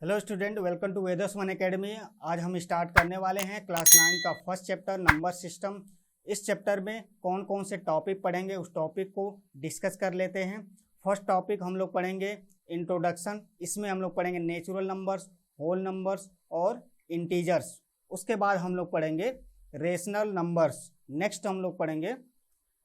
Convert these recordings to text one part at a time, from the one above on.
Hello student, welcome to Vedas one academy. आज हम start करने वाले हैं क्लास 9 का फर्स्ट चैप्टर नंबर सिस्टम। इस चैप्टर में कौन कौन से टॉपिक पढ़ेंगे उस टॉपिक को डिस्कस कर लेते हैं। फर्स्ट टॉपिक हम लोग पढ़ेंगे इंट्रोडक्शन। इसमें हम लोग पढ़ेंगे नेचुरल नंबर्स, होल नंबर्स और इंटीजर्स। उसके बाद हम लोग पढ़ेंगे रेशनल नंबर्स। नेक्स्ट हम लोग पढ़ेंगे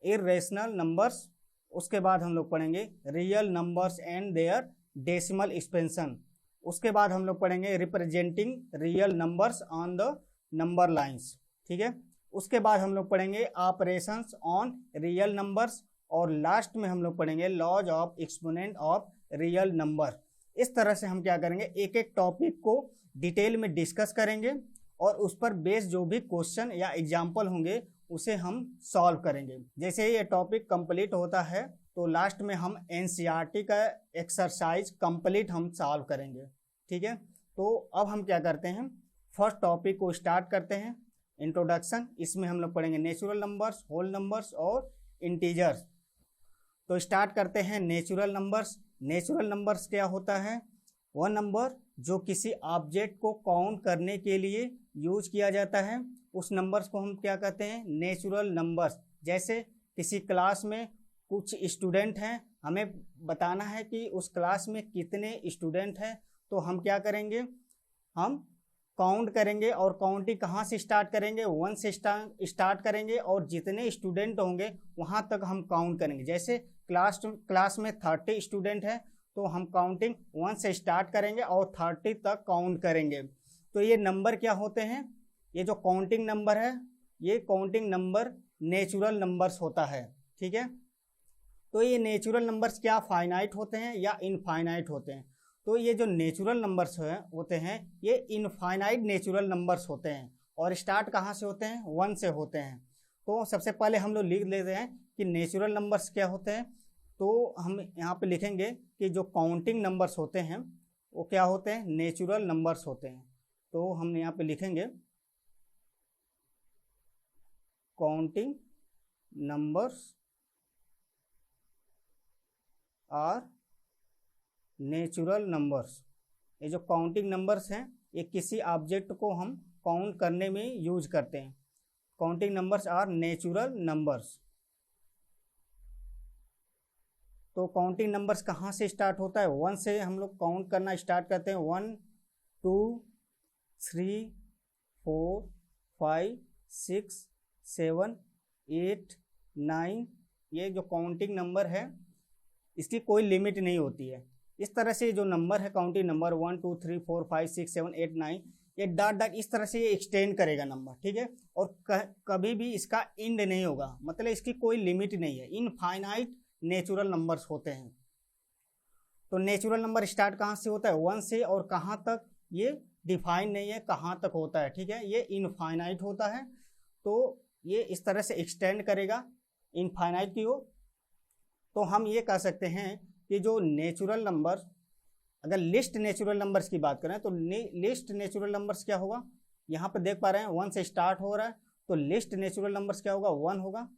इर्रेशनल नंबर्स। उसके बाद हम लोग पढ़ेंगे real numbers and their decimal expansion. उसके बाद हम लोग पढ़ेंगे representing real numbers on the number lines. ठीक है। उसके बाद हम लोग पढ़ेंगे ऑपरेशंस ऑन रियल नंबर्स और लास्ट में हम लोग पढ़ेंगे laws of exponent of real number. इस तरह से हम क्या करेंगे, एक एक टॉपिक को डिटेल में डिस्कस करेंगे और उस पर बेस्ड जो भी क्वेश्चन या एग्जाम्पल होंगे उसे हम सॉल्व करेंगे। जैसे ये टॉपिक कंप्लीट होता है तो लास्ट में हम एनसीईआरटी का एक्सरसाइज कंप्लीट हम सॉल्व करेंगे। ठीक है। तो अब हम क्या करते हैं, फर्स्ट टॉपिक को स्टार्ट करते हैं, इंट्रोडक्शन। इसमें हम लोग पढ़ेंगे नेचुरल नंबर्स, होल नंबर्स और इंटीजर्स। तो स्टार्ट करते हैं नेचुरल नंबर्स। नेचुरल नंबर्स क्या होता है? वह नंबर जो किसी ऑब्जेक्ट को काउंट करने के लिए यूज किया जाता है, उस नंबर्स को हम क्या कहते हैं? Natural numbers. जैसे किसी क्लास में कुछ स्टूडेंट हैं, हमें बताना है कि उस क्लास में कितने स्टूडेंट हैं, तो हम क्या करेंगे, हम काउंट करेंगे और काउंटिंग कहाँ से स्टार्ट करेंगे? 1 से स्टार्ट करेंगे और जितने स्टूडेंट होंगे वहाँ तक हम काउंट करेंगे। जैसे क्लास में 30 स्टूडेंट है तो हम काउंटिंग 1 से स्टार्ट करेंगे और 30 तक काउंट करेंगे। तो ये नंबर क्या होते हैं? ये जो काउंटिंग नंबर है, ये काउंटिंग नंबर नेचुरल नंबर्स होता है। ठीक है। तो ये नेचुरल नंबर्स क्या फाइनाइट होते हैं या इनफाइनाइट होते हैं? तो ये जो नेचुरल नंबर्स होते हैं ये इनफाइनाइट नेचुरल नंबर्स होते हैं। और स्टार्ट कहाँ से होते हैं? 1 से होते हैं। तो सबसे पहले हम लोग लिख लेते हैं कि नेचुरल नंबर्स क्या होते हैं। तो हम यहाँ पे लिखेंगे कि जो काउंटिंग नंबर्स होते हैं वो क्या होते हैं? नेचुरल नंबर्स होते हैं। तो हम यहाँ पे लिखेंगे counting numbers are natural numbers. ये जो काउंटिंग नंबर्स हैं ये किसी ऑब्जेक्ट को हम काउंट करने में यूज करते हैं। Counting numbers are natural numbers. तो काउंटिंग नंबर्स कहाँ से स्टार्ट होता है? 1 से हम लोग काउंट करना स्टार्ट करते हैं। 1 2 3 4 5 6 7 8 9। ये जो काउंटिंग नंबर है इसकी कोई लिमिट नहीं होती है। इस तरह से जो नंबर है काउंटिंग नंबर 1 2 3 4 5 6 7 8 9, ये डॉट डॉट इस तरह से ये एक्सटेंड करेगा नंबर। ठीक है। और कभी भी इसका एंड नहीं होगा, मतलब इसकी कोई लिमिट नहीं है। इनफाइनाइट नेचुरल नंबर्स होते हैं। तो नेचुरल नंबर स्टार्ट कहाँ से होता है? 1 से। और कहाँ तक ये डिफाइन नहीं है कहाँ तक होता है। ठीक है। ये इनफाइनाइट होता है तो ये इस तरह से एक्सटेंड करेगा इनफाइनाइट की ओर। तो हम ये कह सकते हैं कि जो नेचुरल नंबर, अगर लिस्ट नेचुरल नंबर्स की बात करें तो लिस्ट नेचुरल नंबर्स क्या होगा? यहाँ पर देख पा रहे हैं 1 से स्टार्ट हो रहा है तो लिस्ट नेचुरल नंबर्स क्या होगा? 1 होगा।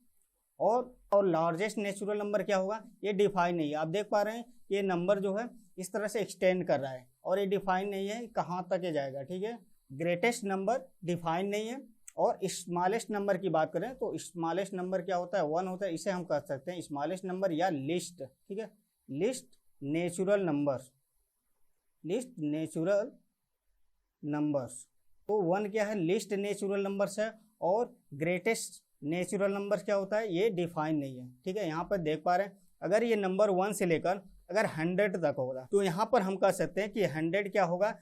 और लार्जेस्ट नेचुरल नंबर क्या होगा? ये डिफाइन नहीं है। आप देख पा रहे हैं ये नंबर जो है इस तरह से एक्सटेंड कर रहा है और ये डिफाइन नहीं है कहाँ तक ये जाएगा। ठीक है। ग्रेटेस्ट नंबर डिफाइन नहीं है। और स्मॉलेस्ट नंबर की बात करें तो स्मॉलेस्ट नंबर क्या होता है? 1 होता है। इसे हम कह सकते हैं स्मॉलेस्ट नंबर या लिस्ट। ठीक है। List natural numbers, list natural numbers. तो 1 क्या है? लिस्ट नेचुरल नंबर्स है। और ग्रेटेस्ट नेचुरल नंबर क्या होता है? ये डिफाइन नहीं है। ठीक है। यहाँ पर देख पा रहे हैं अगर ये नंबर 1 से लेकर अगर 100 तक होगा तो यहाँ पर हम कह सकते हैं कि 100 क्या होगा?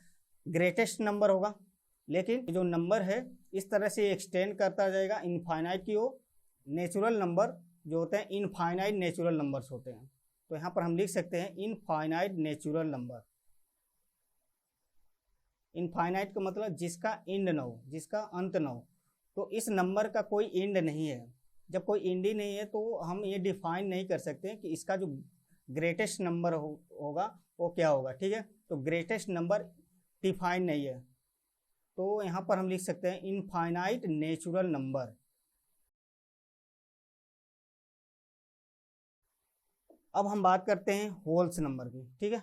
ग्रेटेस्ट नंबर होगा। लेकिन जो नंबर है इस तरह से एक्सटेंड करता जाएगा इनफाइनाइट की ओर। नेचुरल नंबर जो होते हैं इनफाइनाइट नेचुरल नंबर्स होते हैं। तो यहाँ पर हम लिख सकते हैं इनफाइनाइट नेचुरल नंबर। इनफाइनाइट का मतलब जिसका एंड ना हो, जिसका अंत ना हो। तो इस नंबर का कोई एंड नहीं है। जब कोई एंड ही नहीं है तो हम ये डिफाइन नहीं कर सकते कि इसका जो ग्रेटेस्ट नंबर होगा वो क्या होगा। ठीक है। तो ग्रेटेस्ट नंबर डिफाइन नहीं है तो यहाँ पर हम लिख सकते हैं इनफाइनाइट नेचुरल नंबर। अब हम बात करते हैं होल्स नंबर की। ठीक है।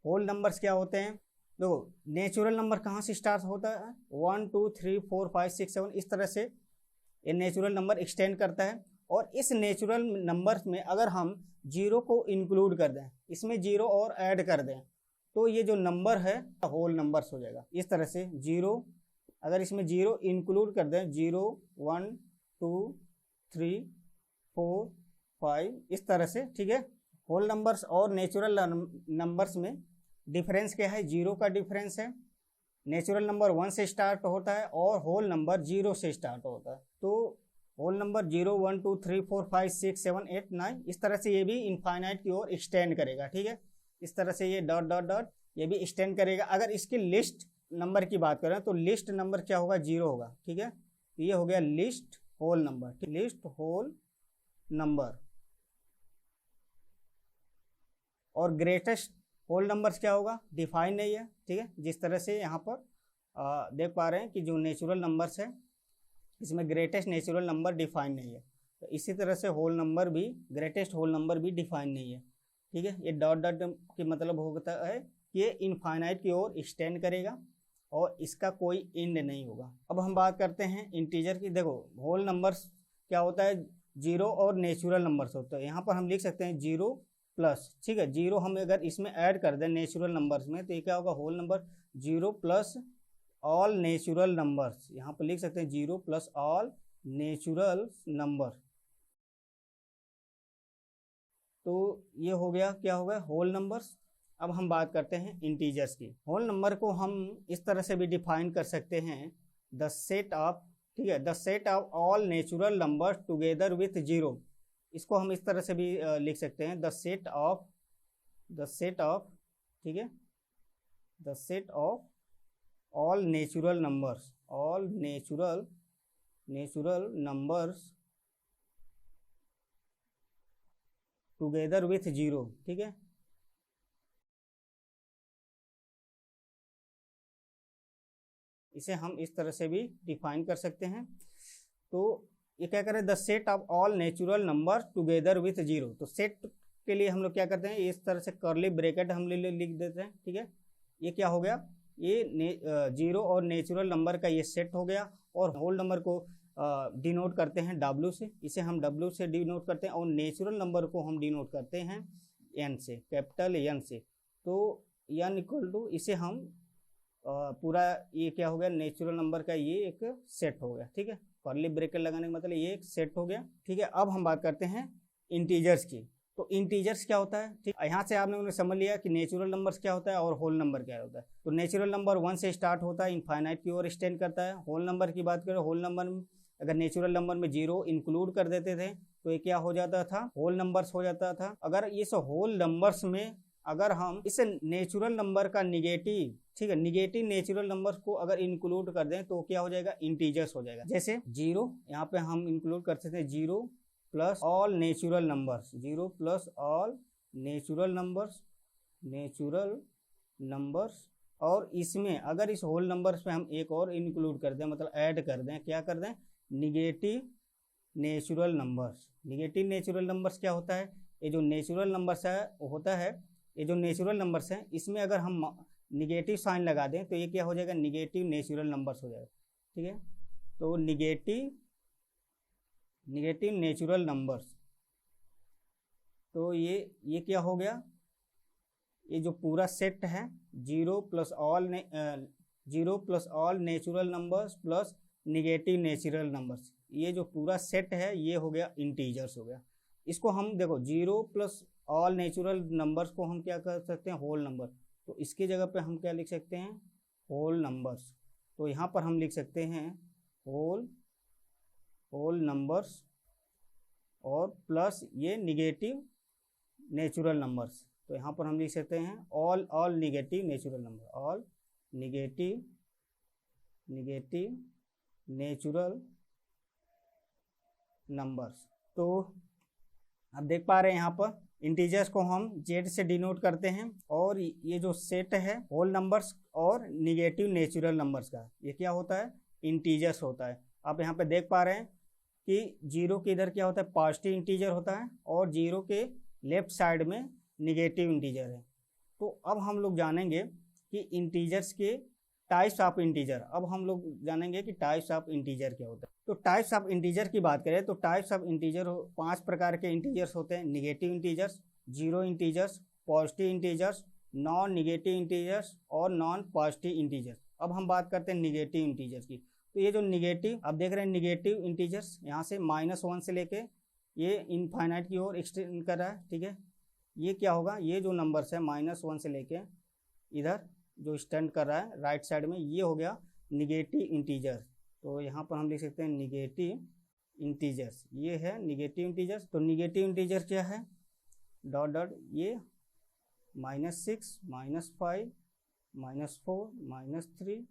होल नंबर्स क्या होते हैं? देखो नेचुरल नंबर कहाँ से स्टार्ट होता है, 1 2 3 4 5 6 7 इस तरह से ये नेचुरल नंबर एक्सटेंड करता है। और इस नेचुरल नंबर में अगर हम जीरो को इंक्लूड कर दें, इसमें जीरो और ऐड कर दें, तो ये जो नंबर है होल नंबर्स हो जाएगा। इस तरह से जीरो, अगर इसमें जीरो इंक्लूड कर दें, 0 1 2 3 4 5 इस तरह से, ठीक है। होल नंबर्स और नेचुरल नंबर्स में डिफरेंस क्या है, जीरो का डिफरेंस है। नेचुरल नंबर 1 से स्टार्ट होता है और होल नंबर 0 से स्टार्ट होता है। तो होल नंबर 0 1 2 3 4 5 6 7 8 9 इस तरह से ये भी इनफाइनाइट की ओर एक्सटेंड करेगा, ठीक है। इस तरह से ये डॉट डॉट डॉट ये भी एक्सटेंड करेगा। अगर इसकी लिस्ट नंबर की बात करें तो लिस्ट नंबर क्या होगा, 0 होगा, ठीक है। तो ये हो गया least whole number, least whole number. और ग्रेटेस्ट होल नंबर्स क्या होगा, डिफाइन नहीं है, ठीक है। जिस तरह से यहाँ पर देख पा रहे हैं कि जो नेचुरल नंबर्स है इसमें ग्रेटेस्ट नेचुरल नंबर डिफाइन नहीं है। तो इसी तरह से होल नंबर भी, ग्रेटेस्ट होल नंबर भी डिफाइन नहीं है, ठीक है। ये डॉट डॉट की मतलब होता है कि ये इनफाइनाइट की ओर एक्सटेंड करेगा और इसका कोई एंड नहीं होगा। अब हम बात करते हैं इंटीजर की। देखो होल नंबर्स क्या होता है, जीरो और नेचुरल नंबर्स होता है। यहाँ पर हम लिख सकते हैं जीरो प्लस, ठीक है, जीरो हम अगर इसमें ऐड कर दें नेचुरल नंबर्स में तो ये क्या होगा, whole number. Zero plus all natural numbers, यहाँ पर लिख सकते हैं zero plus all natural number. तो ये हो गया, क्या हो गया, होल नंबर्स। अब हम बात करते हैं इंटीजर्स की। होल नंबर को हम इस तरह से भी डिफाइन कर सकते हैं, द सेट ऑफ, ठीक है, the set of all natural numbers together with zero. इसको हम इस तरह से भी लिख सकते हैं, द सेट ऑफ, ठीक है, the set of all natural numbers, all natural numbers together with zero, ठीक है। इसे हम इस तरह से भी डिफाइन कर सकते हैं। तो ये क्या करें, the set of all natural number together with zero. तो सेट के लिए हम लोग क्या करते हैं, इस तरह से कर्ली ब्रैकेट हम लिख देते हैं, ठीक है। ये क्या हो गया, ये जीरो और नेचुरल नंबर का ये सेट हो गया। और होल नंबर को डिनोट करते हैं W से, इसे हम W से डिनोट करते हैं। और नेचुरल नंबर को हम डिनोट करते हैं N से, कैपिटल N से। तो N इक्वल टू, इसे हम पूरा, ये क्या हो गया, नेचुरल नंबर का ये एक सेट हो गया, ठीक है। कर्ली ब्रैकेट लगाने का मतलब ये एक सेट हो गया, ठीक है। अब हम बात करते हैं इंटीजर्स की। तो इंटीजर्स क्या होता है, ठीक, यहाँ से आपने समझ लिया कि नेचुरल नंबर्स क्या होता है और होल नंबर क्या होता है। तो नेचुरल नंबर 1 से स्टार्ट होता है, इनफाइनाइट की ओर एक्सटेंड करता है। होल नंबर की बात करें, होल नंबर में अगर नेचुरल नंबर में जीरो इंक्लूड कर देते थे तो ये क्या हो जाता था, होल नंबर्स हो जाता था। अगर इस होल नंबर्स में अगर हम इस नेचुरल नंबर का निगेटिव, ठीक है, निगेटिव नेचुरल नंबर्स को अगर इंक्लूड कर दें तो क्या हो जाएगा, इंटीजर्स हो जाएगा। जैसे जीरो, यहाँ पे हम इंक्लूड कर सकते हैं zero plus all natural numbers, zero plus all natural numbers. और इसमें अगर इस होल नंबर्स पे हम एक और इंक्लूड कर दें, मतलब ऐड कर दें, क्या कर दें, negative natural numbers. Negative natural numbers क्या होता है, ये जो नेचुरल नंबर्स है होता है, ये जो नेचुरल नंबर्स हैं इसमें अगर हम निगेटिव साइन लगा दें तो ये क्या हो जाएगा, निगेटिव नेचुरल नंबर्स हो जाएगा, ठीक है। तो निगेटिव नेचुरल नंबर्स, तो ये क्या हो गया, ये जो पूरा सेट है zero plus all natural numbers plus negative natural numbers, ये जो पूरा सेट है ये हो गया इंटीजर्स हो गया। इसको हम देखो zero plus all natural numbers को हम क्या कर सकते हैं, होल नंबर। तो इसकी जगह पे हम क्या लिख सकते हैं, होल नंबर्स। तो यहाँ पर हम लिख सकते हैं होल नंबर्स और प्लस ये निगेटिव नेचुरल नंबर्स। तो यहाँ पर हम लिख सकते हैं all negative natural number, all negative natural numbers. तो आप देख पा रहे हैं यहाँ पर इंटीजर्स को हम Z से डिनोट करते हैं और ये जो सेट है होल नंबर्स और निगेटिव नेचुरल नंबर्स का, ये क्या होता है, इंटीजर्स होता है। आप यहाँ पे देख पा रहे हैं कि जीरो के इधर क्या होता है, पॉजिटिव इंटीजर होता है और जीरो के लेफ्ट साइड में निगेटिव इंटीजर है। तो अब हम लोग जानेंगे कि इंटीजर्स के टाइप्स ऑफ इंटीजर। अब हम लोग जानेंगे कि टाइप्स ऑफ इंटीजर क्या होता है। तो टाइप्स ऑफ इंटीजर की बात करें तो टाइप्स ऑफ इंटीजर 5 प्रकार के इंटीजर्स होते हैं। Negative integers, zero integers, positive integers, non negative integers और नॉन पॉजिटिव इंटीजर्स। अब हम बात करते हैं निगेटिव इंटीजर्स की। तो ये जो निगेटिव आप देख रहे हैं निगेटिव इंटीजर्स यहाँ से -1 से लेके ये इनफाइनाइट की ओर एक्सटेंड कर रहा है, ठीक है। ये क्या होगा, ये जो नंबर्स है -1 से लेके इधर जो एक्सटेंड कर रहा है राइट साइड में, ये हो गया निगेटिव इंटीजर। तो यहाँ पर हम लिख सकते हैं निगेटिव इंटीजर्स, ये है निगेटिव इंटीजर्स। तो निगेटिव इंटीजर क्या है, डॉट डॉट ये -6, -5, -4, -3,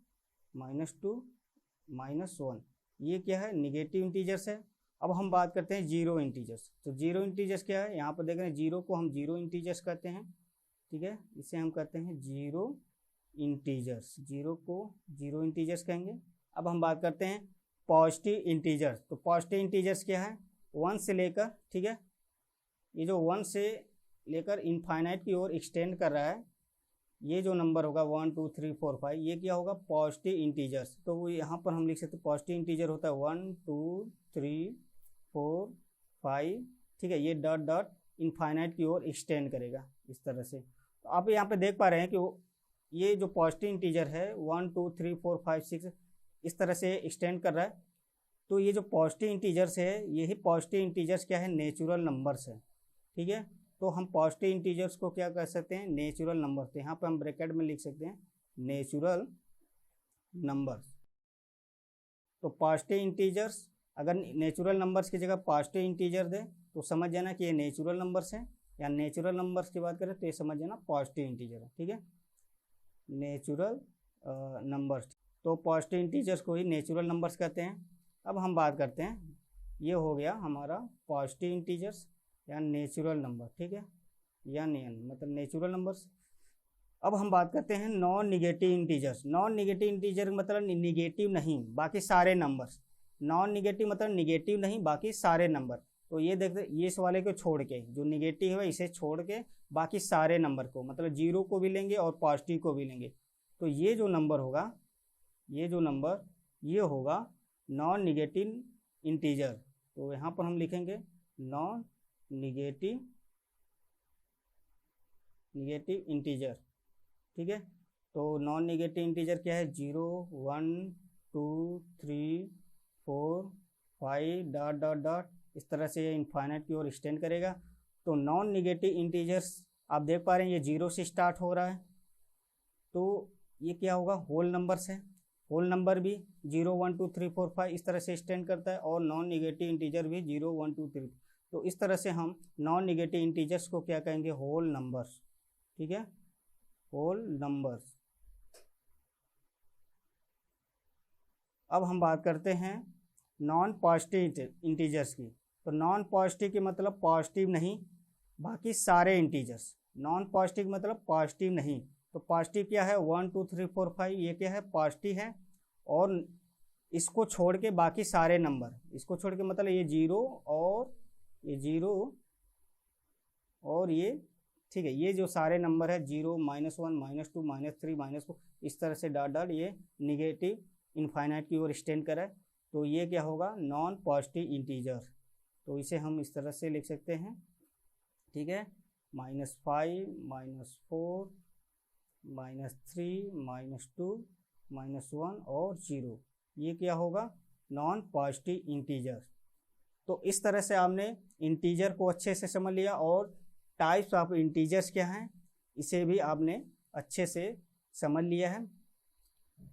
-2, -1, ये क्या है निगेटिव इंटीजर्स है। अब हम बात करते हैं जीरो इंटीजर्स। तो जीरो इंटीजर्स क्या है, यहाँ पर देख रहे हैं जीरो को हम जीरो इंटीजर्स कहते हैं, ठीक है। इसे हम कहते हैं जीरो इंटीजर्स, जीरो को जीरो इंटीजर्स कहेंगे। अब हम बात करते हैं पॉजिटिव इंटीजर्स। तो पॉजिटिव इंटीजर्स क्या है, 1 से लेकर, ठीक है, ये जो 1 से लेकर इनफाइनाइट की ओर एक्सटेंड कर रहा है, ये जो नंबर होगा 1 2 3 4 5, ये क्या होगा पॉजिटिव इंटीजर्स। तो वो यहाँ पर हम लिख सकते हैं पॉजिटिव इंटीजर होता है 1 2 3 4 5, ठीक है। ये डॉट डॉट इनफाइनाइट की ओर एक्सटेंड करेगा इस तरह से। तो आप यहाँ पे देख पा रहे हैं कि ये जो पॉजिटिव इंटीजर है 1 2 3 4 5 6 इस तरह से एक्सटेंड कर रहा है। तो ये जो पॉजिटिव इंटीजर्स है, यही पॉजिटिव इंटीजर्स क्या है, नेचुरल नंबर्स है, ठीक है। तो हम पॉजिटिव इंटीजर्स को क्या कर सकते हैं, नेचुरल नंबर। तो यहाँ पर हम ब्रैकेट में लिख सकते हैं नेचुरल नंबर्स। तो पॉजिटिव इंटीजर्स अगर नेचुरल नंबर्स की जगह पॉजिटिव इंटीजर दे तो समझ जाना कि ये नेचुरल नंबर्स हैं, या नेचुरल नंबर्स की बात करें तो ये समझ जाना पॉजिटिव इंटीजर है, ठीक है, नेचुरल नंबर्स। तो पॉजिटिव इंटीजर्स को ही नेचुरल नंबर्स कहते हैं। अब हम बात करते हैं, ये हो गया हमारा पॉजिटिव इंटीजर्स या नेचुरल नंबर, ठीक है, या मतलब नेचुरल नंबर्स। अब हम बात करते हैं non negative integers. Non negative integer मतलब निगेटिव नहीं बाकी सारे नंबर्स। नॉन निगेटिव मतलब निगेटिव नहीं बाकी सारे नंबर। तो ये देखते ये इस वाले को छोड़ के, जो निगेटिव है इसे छोड़ के बाकी सारे नंबर को, मतलब जीरो को भी लेंगे और पॉजिटिव को भी लेंगे। तो ये जो नंबर होगा, ये जो नंबर ये होगा नॉन निगेटिव इंटीजर। तो यहाँ पर हम लिखेंगे नॉन निगेटिव इंटीजर, ठीक है। तो नॉन निगेटिव इंटीजर क्या है, 0 1 2 3 4 5 डॉट डॉट डॉट इस तरह से इनफाइनाइट की ओर एक्सटेंड करेगा। तो नॉन निगेटिव इंटीजर्स आप देख पा रहे हैं ये 0 से स्टार्ट हो रहा है, तो ये क्या होगा होल नंबर्स है। होल नंबर भी 0 1 2 3 4 5 इस तरह से एक्सटेंड करता है, और नॉन निगेटिव इंटीजर भी 0 1 2 3। तो इस तरह से हम नॉन निगेटिव इंटीजर्स को क्या कहेंगे, होल नंबर्स, ठीक है, होल नंबर्स। अब हम बात करते हैं नॉन पॉजिटिव इंटीजर्स की। तो नॉन पॉजिटिव की मतलब पॉजिटिव नहीं बाकी सारे इंटीजर्स। नॉन पॉजिटिव मतलब पॉजिटिव नहीं। तो पॉजिटिव क्या है 1 2 3 4 5, ये क्या है पॉजिटिव है, और इसको छोड़ के बाकी सारे नंबर, इसको छोड़ के मतलब ये 0 और ये 0 और ये, ठीक है, ये जो सारे नंबर है 0 -1 -2 -3 -4 इस तरह से डॉट डॉट ये निगेटिव इनफाइनाइट की ओर एक्सटेंड करा है। तो ये क्या होगा नॉन पॉजिटिव इंटीजर। तो इसे हम इस तरह से लिख सकते हैं, ठीक है, -5 -4 -3 -2 -1 और 0, ये क्या होगा नॉन पॉजिटिव इंटीजर। तो इस तरह से आपने इंटीजर को अच्छे से समझ लिया, और टाइप्स ऑफ इंटीजर्स क्या हैं इसे भी आपने अच्छे से समझ लिया है।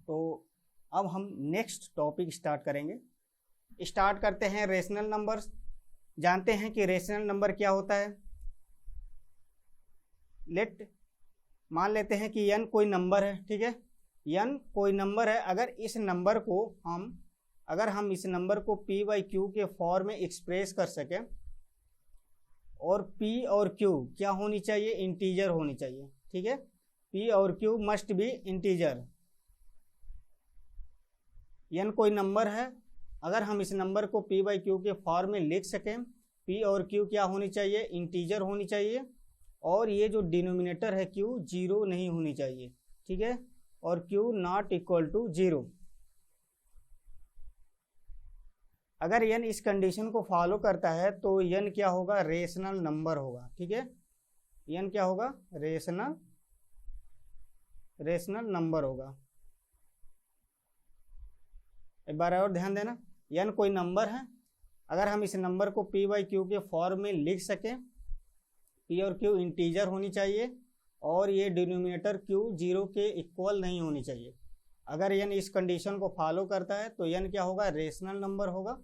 तो अब हम नेक्स्ट टॉपिक स्टार्ट करेंगे। स्टार्ट करते हैं रेशनल नंबर्स। जानते हैं कि रेशनल नंबर क्या होता है। मान लेते हैं कि n कोई नंबर है, ठीक है, n कोई नंबर है। अगर हम इस नंबर को p/q के फॉर्म में एक्सप्रेस कर सकें, और p और q क्या होनी चाहिए, इंटीजर होनी चाहिए, ठीक है, p और q must be integer. n कोई नंबर है, अगर हम इस नंबर को p/q के फॉर्म में लिख सकें, p और q क्या होनी चाहिए, इंटीजर होनी चाहिए, और ये जो डिनोमिनेटर है q 0 नहीं होनी चाहिए, ठीक है, और q नॉट इक्वल टू 0। अगर n इस कंडीशन को फॉलो करता है तो n क्या होगा, रेशनल नंबर होगा। ठीक है, n क्या होगा, रेशनल नंबर होगा। एक बार और ध्यान देना, n कोई नंबर है, अगर हम इस नंबर को p बाई क्यू के फॉर्म में लिख सकें, p और q इंटीजर होनी चाहिए और ये डिनोमिनेटर q 0 के इक्वल नहीं होनी चाहिए। अगर n इस कंडीशन को फॉलो करता है तो n क्या होगा, रेशनल नंबर होगा।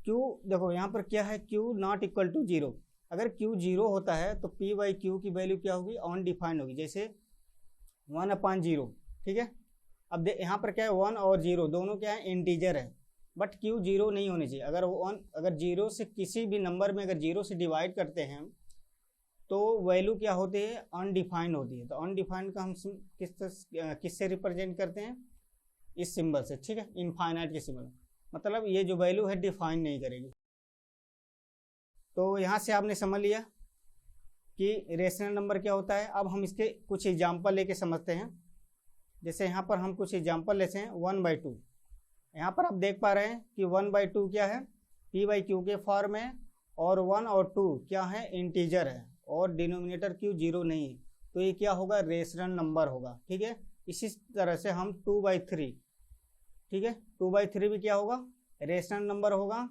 q देखो यहाँ पर क्या है, q नॉट इक्वल टू 0। अगर q 0 होता है तो p बाई क्यू की वैल्यू क्या होगी, अनडिफाइंड होगी, जैसे 1/0। ठीक है, अब यहाँ पर क्या है, 1 और 0 दोनों क्या है, इंटीजर है, बट q 0 नहीं होनी चाहिए। अगर 0 से किसी भी नंबर में अगर 0 से डिवाइड करते हैं तो वैल्यू क्या होती है, अनडिफाइंड होती है। तो अनडिफाइंड का हम किससे रिप्रेजेंट करते हैं, इस सिंबल से। ठीक है, इनफाइनाइट के सिंबल, मतलब ये जो वैल्यू है डिफाइन नहीं करेगी। तो यहाँ से आपने समझ लिया कि रेशनल नंबर क्या होता है। अब हम इसके कुछ एग्जाम्पल लेके समझते हैं। जैसे यहाँ पर हम कुछ एग्जाम्पल लेते हैं 1/2। यहाँ पर आप देख पा रहे हैं कि 1/2 क्या है, p बाई क्यू के फॉर्म है, और 1 और 2 क्या है, इंटीजर है, और डिनोमिनेटर q 0 नहीं है, तो ये क्या होगा, रेशनल नंबर होगा। ठीक है, इसी तरह से हम 2/3, ठीक है, 2/3 भी क्या होगा, रेशनल नंबर होगा।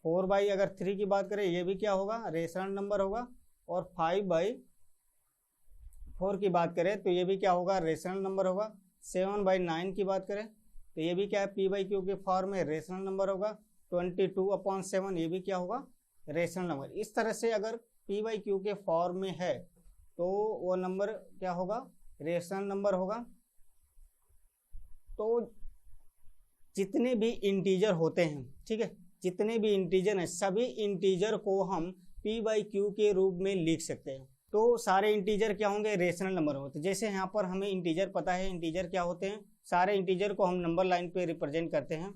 4/3 की बात करें, ये भी क्या होगा, रेशनल नंबर होगा। और 5/4 की बात करें तो ये भी क्या होगा, रेशनल नंबर होगा। 7/9 की बात करें तो ये भी क्या है, p बाई क्यू के फॉर्म में रेशनल नंबर होगा। 22/7 ये भी क्या होगा, रेशनल नंबर। इस तरह से अगर p बाई क्यू के फॉर्म में है तो वो नंबर क्या होगा, रेशनल नंबर होगा। तो जितने भी इंटीजर होते हैं, ठीक है, जितने भी इंटीजर हैं, सभी इंटीजर को हम p बाई क्यू के रूप में लिख सकते हैं। तो सारे इंटीजर क्या होंगे, रेशनल नंबर होते हैं। जैसे यहाँ पर हमें इंटीजर पता है, इंटीजर क्या होते हैं, सारे इंटीजर को हम नंबर लाइन पे रिप्रेजेंट करते हैं।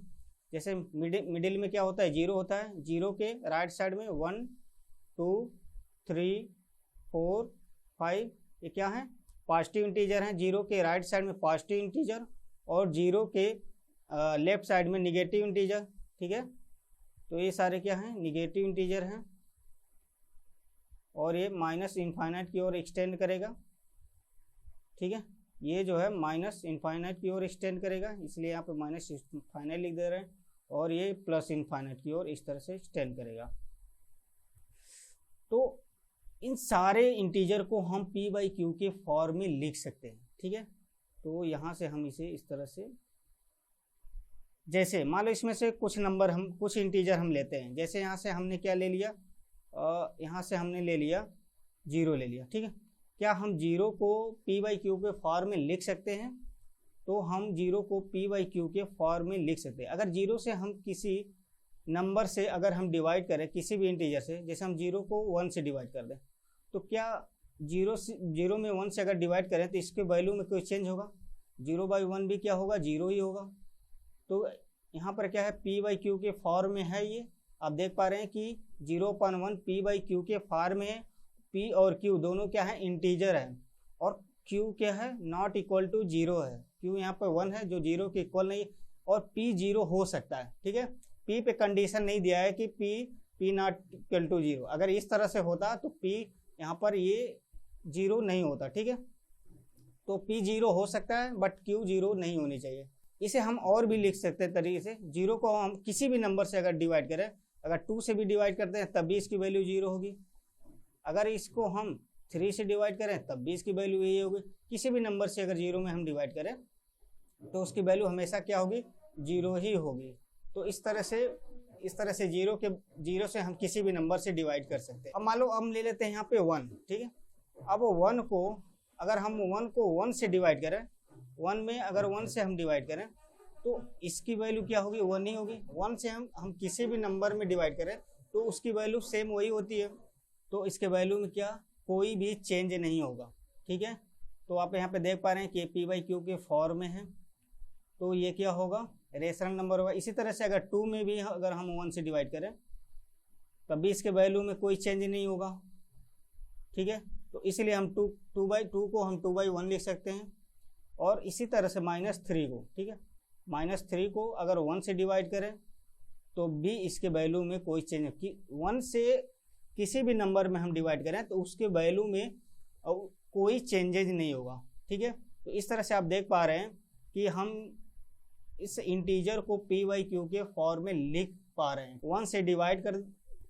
जैसे मिडिल में क्या होता है, 0 होता है, 0 के राइट साइड में 1 2 3 4 5 ये क्या है, पॉजिटिव इंटीजर हैं। 0 के राइट साइड में पॉजिटिव इंटीजर, और 0 के लेफ्ट साइड में निगेटिव इंटीजर। ठीक है, तो ये सारे क्या हैं, निगेटिव इंटीजर हैं, और ये माइनस इनफाइनाइट की ओर एक्सटेंड करेगा। ठीक है, ये जो है माइनस इनफाइनाइट की ओर एक्सटेंड करेगा, इसलिए यहाँ पे माइनस इनफाइनाइट लिख दे रहे हैं, और ये प्लस इनफाइनाइट की ओर इस तरह से एक्सटेंड करेगा। तो इन सारे इंटीजर को हम p बाई क्यू के फॉर्म में लिख सकते हैं। ठीक है, तो यहाँ से हम इसे इस तरह से, जैसे मान लो इसमें से कुछ नंबर हम, कुछ इंटीजर हम लेते हैं। जैसे यहाँ से हमने क्या ले लिया, यहाँ से हमने ले लिया 0 ले लिया। ठीक है, क्या हम 0 को p बाई क्यू के फॉर्म में लिख सकते हैं, तो हम 0 को p बाई क्यू के फॉर्म में लिख सकते हैं। अगर 0 से हम किसी नंबर से अगर हम डिवाइड करें, किसी भी इंटीजर से, जैसे हम 0 को 1 से डिवाइड कर दें, तो क्या 0 में 1 से अगर डिवाइड करें तो इसके वैल्यू में कोई चेंज होगा, 0/1 भी क्या होगा, 0 ही होगा। तो यहाँ पर क्या है, p बाई क्यू के फॉर्म में है। ये आप देख पा रहे हैं कि 0/1 p बाई क्यू के फॉर्म में है। p और q दोनों क्या है, इंटीजर है, और q क्या है, नॉट इक्वल टू 0 है। q यहाँ पर 1 है जो 0 के इक्वल नहीं, और p 0 हो सकता है। ठीक है, p पे कंडीशन नहीं दिया है कि p नॉट इक्वल टू 0। अगर इस तरह से होता तो p यहाँ पर ये 0 नहीं होता। ठीक है, तो p 0 हो सकता है, बट q 0 नहीं होनी चाहिए। इसे हम और भी लिख सकते हैं तरीके से, 0 को हम किसी भी नंबर से अगर डिवाइड करें, अगर 2 से भी डिवाइड करते हैं तब भी इसकी वैल्यू 0 होगी। अगर इसको हम 3 से डिवाइड करें तब भी इसकी वैल्यू यही होगी। किसी भी नंबर से अगर 0 में हम डिवाइड करें तो उसकी वैल्यू हमेशा क्या होगी, 0 ही होगी। तो इस तरह से 0 से हम किसी भी नंबर से डिवाइड कर सकते हैं। अब मान लो हम ले लेते हैं यहाँ पे 1। ठीक है, अब 1 को अगर हम 1 को 1 से डिवाइड करें, 1 में अगर 1 से हम डिवाइड करें तो इसकी वैल्यू क्या होगी, 1 ही होगी। 1 से हम किसी भी नंबर में डिवाइड करें तो उसकी वैल्यू सेम वही होती है। तो इसके वैल्यू में क्या, कोई भी चेंज नहीं होगा। ठीक है, तो आप यहाँ पे देख पा रहे हैं कि p बाई क्यू के फॉर्म में है, तो ये क्या होगा, रेशनल नंबर होगा। इसी तरह से अगर 2 में भी अगर हम 1 से डिवाइड करें तब भी इसके वैल्यू में कोई चेंज नहीं होगा। ठीक है, तो इसलिए हम 2/2 को हम 2/1 लिख सकते हैं। और इसी तरह से -3 को, ठीक है, -3 को अगर 1 से डिवाइड करें तो भी इसके वैल्यू में कोई चेंज, कि 1 से किसी भी नंबर में हम डिवाइड करें तो उसके वैल्यू में कोई चेंजेज नहीं होगा, ठीक है। तो इस तरह से आप देख पा रहे हैं कि हम इस इंटीजर को p/q के फॉर्म में लिख पा रहे हैं। 1 से डिवाइड कर,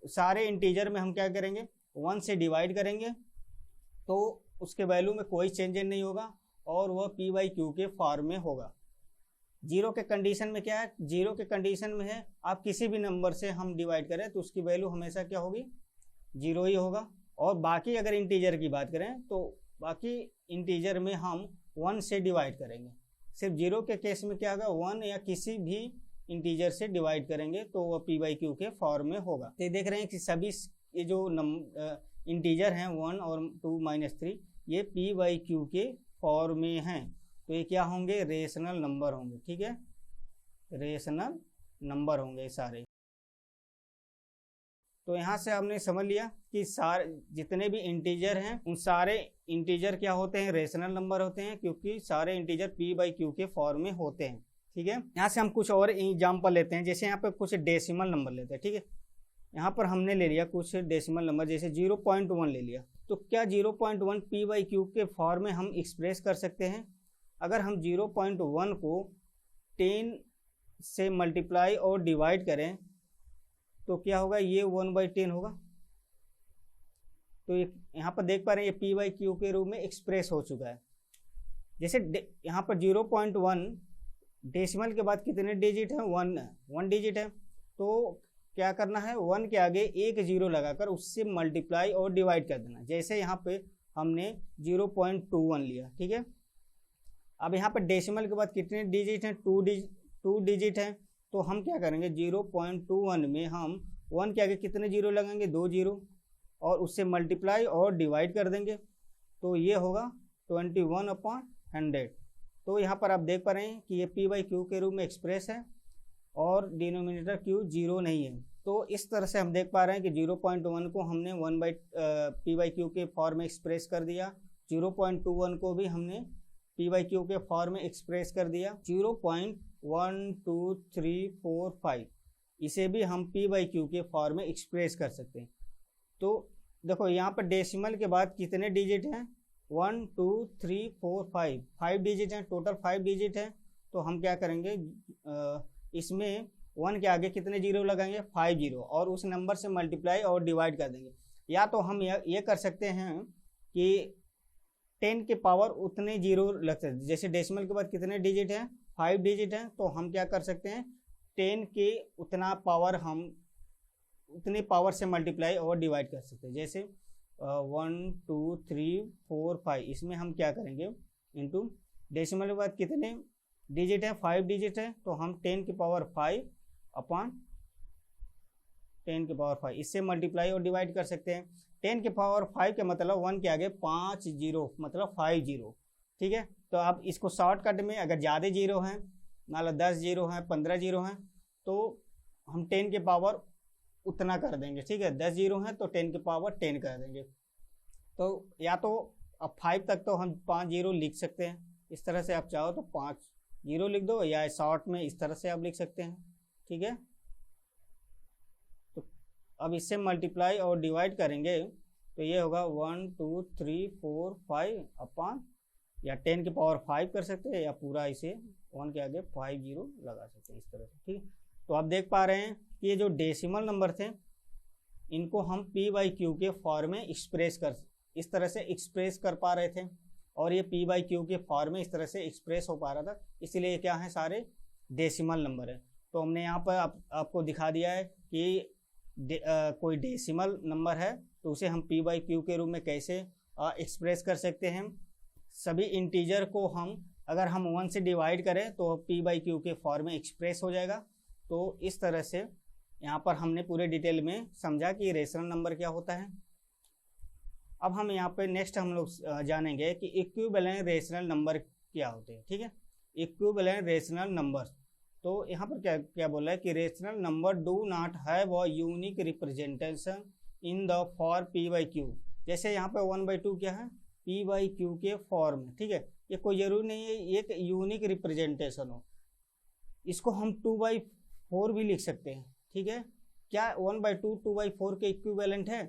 सारे इंटीजर में हम क्या करेंगे, 1 से डिवाइड करेंगे तो उसके वैल्यू में कोई चेंजेज नहीं होगा और वह p/q के फॉर्म में होगा। जीरो के कंडीशन में क्या है, जीरो के कंडीशन में है आप किसी भी नंबर से हम डिवाइड करें तो उसकी वैल्यू हमेशा क्या होगी, जीरो ही होगा। और बाकी अगर इंटीजर की बात करें तो बाकी इंटीजर में हम 1 से डिवाइड करेंगे। सिर्फ जीरो के केस में क्या होगा, 1 या किसी भी इंटीजर से डिवाइड करेंगे तो वह p/q के फॉर्म में होगा। तो देख रहे हैं कि सभी ये जो इंटीजर हैं 1 और 2 -3 ये p/q के फॉर्म में हैं, तो ये क्या होंगे, रेशनल नंबर होंगे, ठीक है, रेशनल नंबर होंगे सारे। तो यहाँ से हमने समझ लिया कि सारे जितने भी इंटीजर हैं उन सारे इंटीजर क्या होते हैं, रेशनल नंबर होते हैं, क्योंकि सारे इंटीजर p/q के फॉर्म में होते हैं, ठीक है। यहाँ से हम कुछ और एग्जाम्पल लेते हैं, जैसे यहाँ पे कुछ डेसिमल नंबर लेते हैं, ठीक है। यहाँ पर हमने ले लिया कुछ डेसिमल नंबर, जैसे 0.1 ले लिया, तो क्या 0.1 p/q के फॉर्म में हम एक्सप्रेस कर सकते हैं। अगर हम 0.1 को 10 से मल्टीप्लाई और डिवाइड करें तो क्या होगा, ये 1/10 होगा। तो यहाँ पर देख पा रहे हैं ये p/q के रूप में एक्सप्रेस हो चुका है। जैसे यहाँ पर 0.1 डेसिमल के बाद कितने डिजिट हैं, 1 डिजिट है, तो क्या करना है, 1 के आगे एक जीरो लगाकर उससे मल्टीप्लाई और डिवाइड कर देना। जैसे यहाँ पे हमने 0.21 लिया, ठीक है। अब यहाँ पर डेसिमल के बाद कितने डिजिट हैं, 2 डिजिट हैं, तो हम क्या करेंगे, 0.21 में हम 1 के आगे कितने जीरो लगाएंगे, 2 जीरो, और उससे मल्टीप्लाई और डिवाइड कर देंगे, तो ये होगा 21/100। तो यहाँ पर आप देख पा रहे हैं कि ये p/q के रूप में एक्सप्रेस है और डिनोमिनेटर q जीरो नहीं है। तो इस तरह से हम देख पा रहे हैं कि 0.1 को हमने p/q के फॉर्म में एक्सप्रेस कर दिया, 0.21 को भी हमने p/q के फॉर्म में एक्सप्रेस कर दिया, 0.1 2 3 4 5 इसे भी हम p/q के फॉर्म में एक्सप्रेस कर सकते हैं। तो देखो यहाँ पर डेसिमल के बाद कितने डिजिट हैं, 1 2 3 4 5 डिजिट हैं, टोटल 5 डिजिट हैं। तो हम क्या करेंगे, इसमें 1 के आगे कितने जीरो लगाएंगे, 5 जीरो, और उस नंबर से मल्टीप्लाई और डिवाइड कर देंगे। या तो हम ये कर सकते हैं कि 10 के पावर उतने जीरो लग सकते हैं, जैसे डेसिमल के बाद कितने डिजिट हैं, 5 डिजिट हैं, तो हम क्या कर सकते हैं, 10 के उतना पावर हम उतने पावर से मल्टीप्लाई और डिवाइड कर सकते हैं। जैसे 1 2 3 4 5 इसमें हम क्या करेंगे, इंटू डेसिमल के बाद कितने डिजिट है, 5 डिजिट है, तो हम 10 की पावर 5 अपॉन 10 की पावर 5 इससे मल्टीप्लाई और डिवाइड कर सकते हैं। 10 की पावर 5 के मतलब 1 के आगे 5 जीरो मतलब 5 जीरो, ठीक है। तो आप इसको शॉर्टकट में अगर ज़्यादा जीरो हैं, मान लो 10 जीरो हैं, 15 जीरो हैं, तो हम 10 के पावर उतना कर देंगे, ठीक है। 10 जीरो हैं तो 10 के पावर 10 कर देंगे। तो या तो अब 5 तक तो हम 5 जीरो लिख सकते हैं, इस तरह से आप चाहो तो 5 जीरो लिख दो, या शॉर्ट में इस तरह से आप लिख सकते हैं, ठीक है। तो अब इससे मल्टीप्लाई और डिवाइड करेंगे तो ये होगा 1 2 3 4 5 अपॉन, या 10 की पावर 5 कर सकते हैं, या पूरा इसे 1 के आगे 5 जीरो लगा सकते हैं, इस तरह से, ठीक है। तो आप देख पा रहे हैं कि ये जो डेसिमल नंबर थे इनको हम p/q के फॉर्म में इस तरह से एक्सप्रेस कर पा रहे थे, और ये p/q के फॉर्म में इस तरह से एक्सप्रेस हो पा रहा था, इसलिए क्या है, सारे डेसिमल नंबर है। तो हमने यहाँ पर आपको दिखा दिया है कि कोई डेसिमल नंबर है तो उसे हम p/q के रूप में कैसे एक्सप्रेस कर सकते हैं। सभी इंटीजर को अगर हम 1 से डिवाइड करें तो p/q के फॉर्म में एक्सप्रेस हो जाएगा। तो इस तरह से यहाँ पर हमने पूरे डिटेल में समझा कि रेशनल नंबर क्या होता है। अब हम यहाँ पे नेक्स्ट हम लोग जानेंगे कि इक्विवेलेंट रेशनल नंबर क्या होते हैं, ठीक है। इक्विवेलेंट रेशनल नंबर, तो यहाँ पर क्या बोला है कि rational number do not have a unique representation in the for p/q। जैसे यहाँ पे 1/2 क्या है, p/q के फॉर्म, ठीक है। ये कोई जरूरी नहीं है एक यूनिक रिप्रेजेंटेशन हो, इसको हम 2/4 भी लिख सकते हैं। ठीक है, क्या 1/2 2/4 के इक्विवेलेंट है?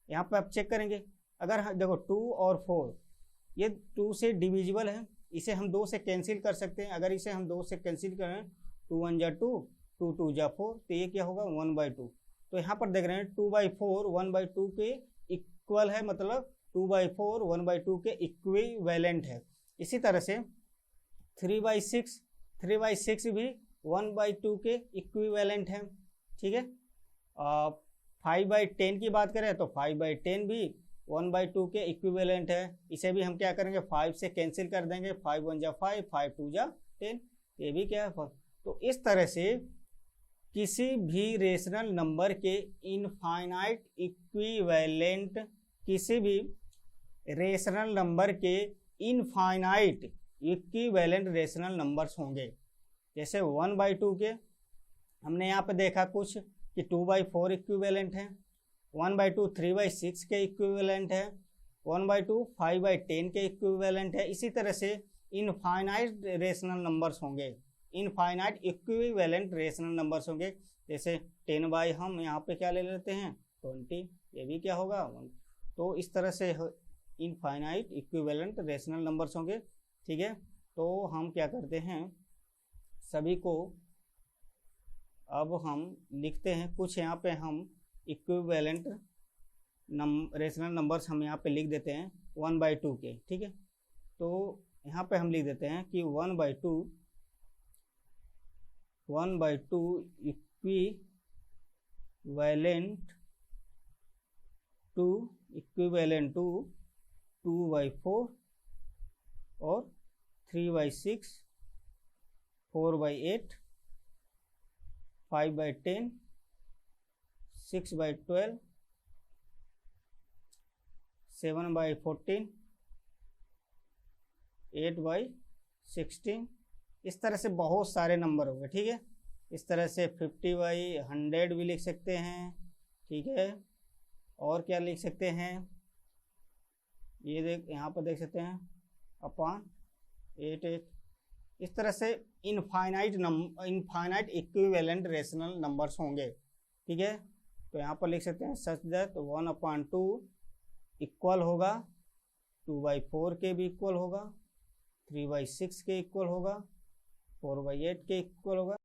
यहाँ पे आप चेक करेंगे, अगर देखो 2 और 4 ये 2 से डिविजिबल है, इसे हम 2 से कैंसिल कर सकते हैं। अगर इसे हम 2 से कैंसिल करें 2 1 जा 2, 2 2 जा 4, तो ये क्या होगा 1/2। तो यहाँ पर देख रहे हैं 2/4 1/2 के इक्वल है, मतलब 2/4 1/2 के इक्विवेलेंट है। इसी तरह से 3/6 भी 1/2 के इक्विवेलेंट है। ठीक है, 5/10 की बात करें तो 5/10 भी 1/2 के इक्विवेलेंट है। इसे भी हम क्या करेंगे 5 से कैंसिल कर देंगे, 5 1 जा 5, 5 2 जा 10, ये भी क्या है 4। तो इस तरह से किसी भी रेशनल नंबर के इनफाइनाइट इक्विवेलेंट, किसी भी रेशनल नंबर के इनफाइनाइट इक्विवेलेंट रेशनल नंबर्स होंगे। जैसे 1/2 के हमने यहाँ पे देखा कुछ कि 2/4 इक्विवेलेंट है, 1/2 3/6 के इक्विवेलेंट है, 1/2 5/10 के इक्विवेलेंट है। इसी तरह से इनफाइनाइट रेशनल नंबर्स होंगे, इनफाइनाइट इक्विवेलेंट रेशनल नंबर्स होंगे। जैसे 10 हम यहाँ पे क्या ले लेते हैं 20, ये भी क्या होगा 1। तो इस तरह से इनफाइनाइट इक्विवेलेंट रेशनल नंबर्स होंगे। ठीक है, तो हम क्या करते हैं सभी को, अब हम लिखते हैं कुछ यहाँ पे हम इक्विवेलेंट रेशनल नंबर्स हम यहाँ पे लिख देते हैं 1/2 के। ठीक है, तो यहाँ पे हम लिख देते हैं कि 1/2 इक्विवेलेंट टू 2/4 और 3/6, 4/8, 5/10, 6/12, 7/14, 8/16, इस तरह से बहुत सारे नंबर हो गए। ठीक है, इस तरह से 50/100 भी लिख सकते हैं। ठीक है, और क्या लिख सकते हैं, ये देख यहाँ पर देख सकते हैं अपॉन 8 इस तरह से इनफाइनाइट इक्विवेलेंट रेशनल नंबर्स होंगे। ठीक है, तो यहाँ पर लिख सकते हैं सच दैट 1/2 इक्वल होगा 2/4 के भी इक्वल होगा, 3/6 के इक्वल होगा, 4/8 के इक्वल होगा।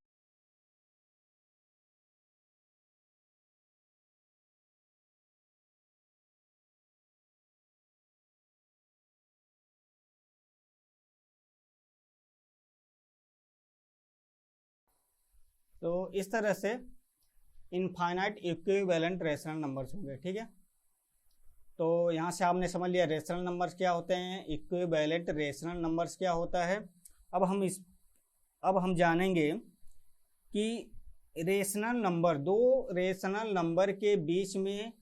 तो इस तरह से इनफाइनाइट इक्विवेलेंट रेशनल नंबर्स होंगे। ठीक है, तो यहाँ से आपने समझ लिया रेशनल नंबर्स क्या होते हैं, इक्विवेलेंट रेशनल नंबर्स क्या होता है। अब हम जानेंगे कि रेशनल नंबर, दो रेशनल नंबर के बीच में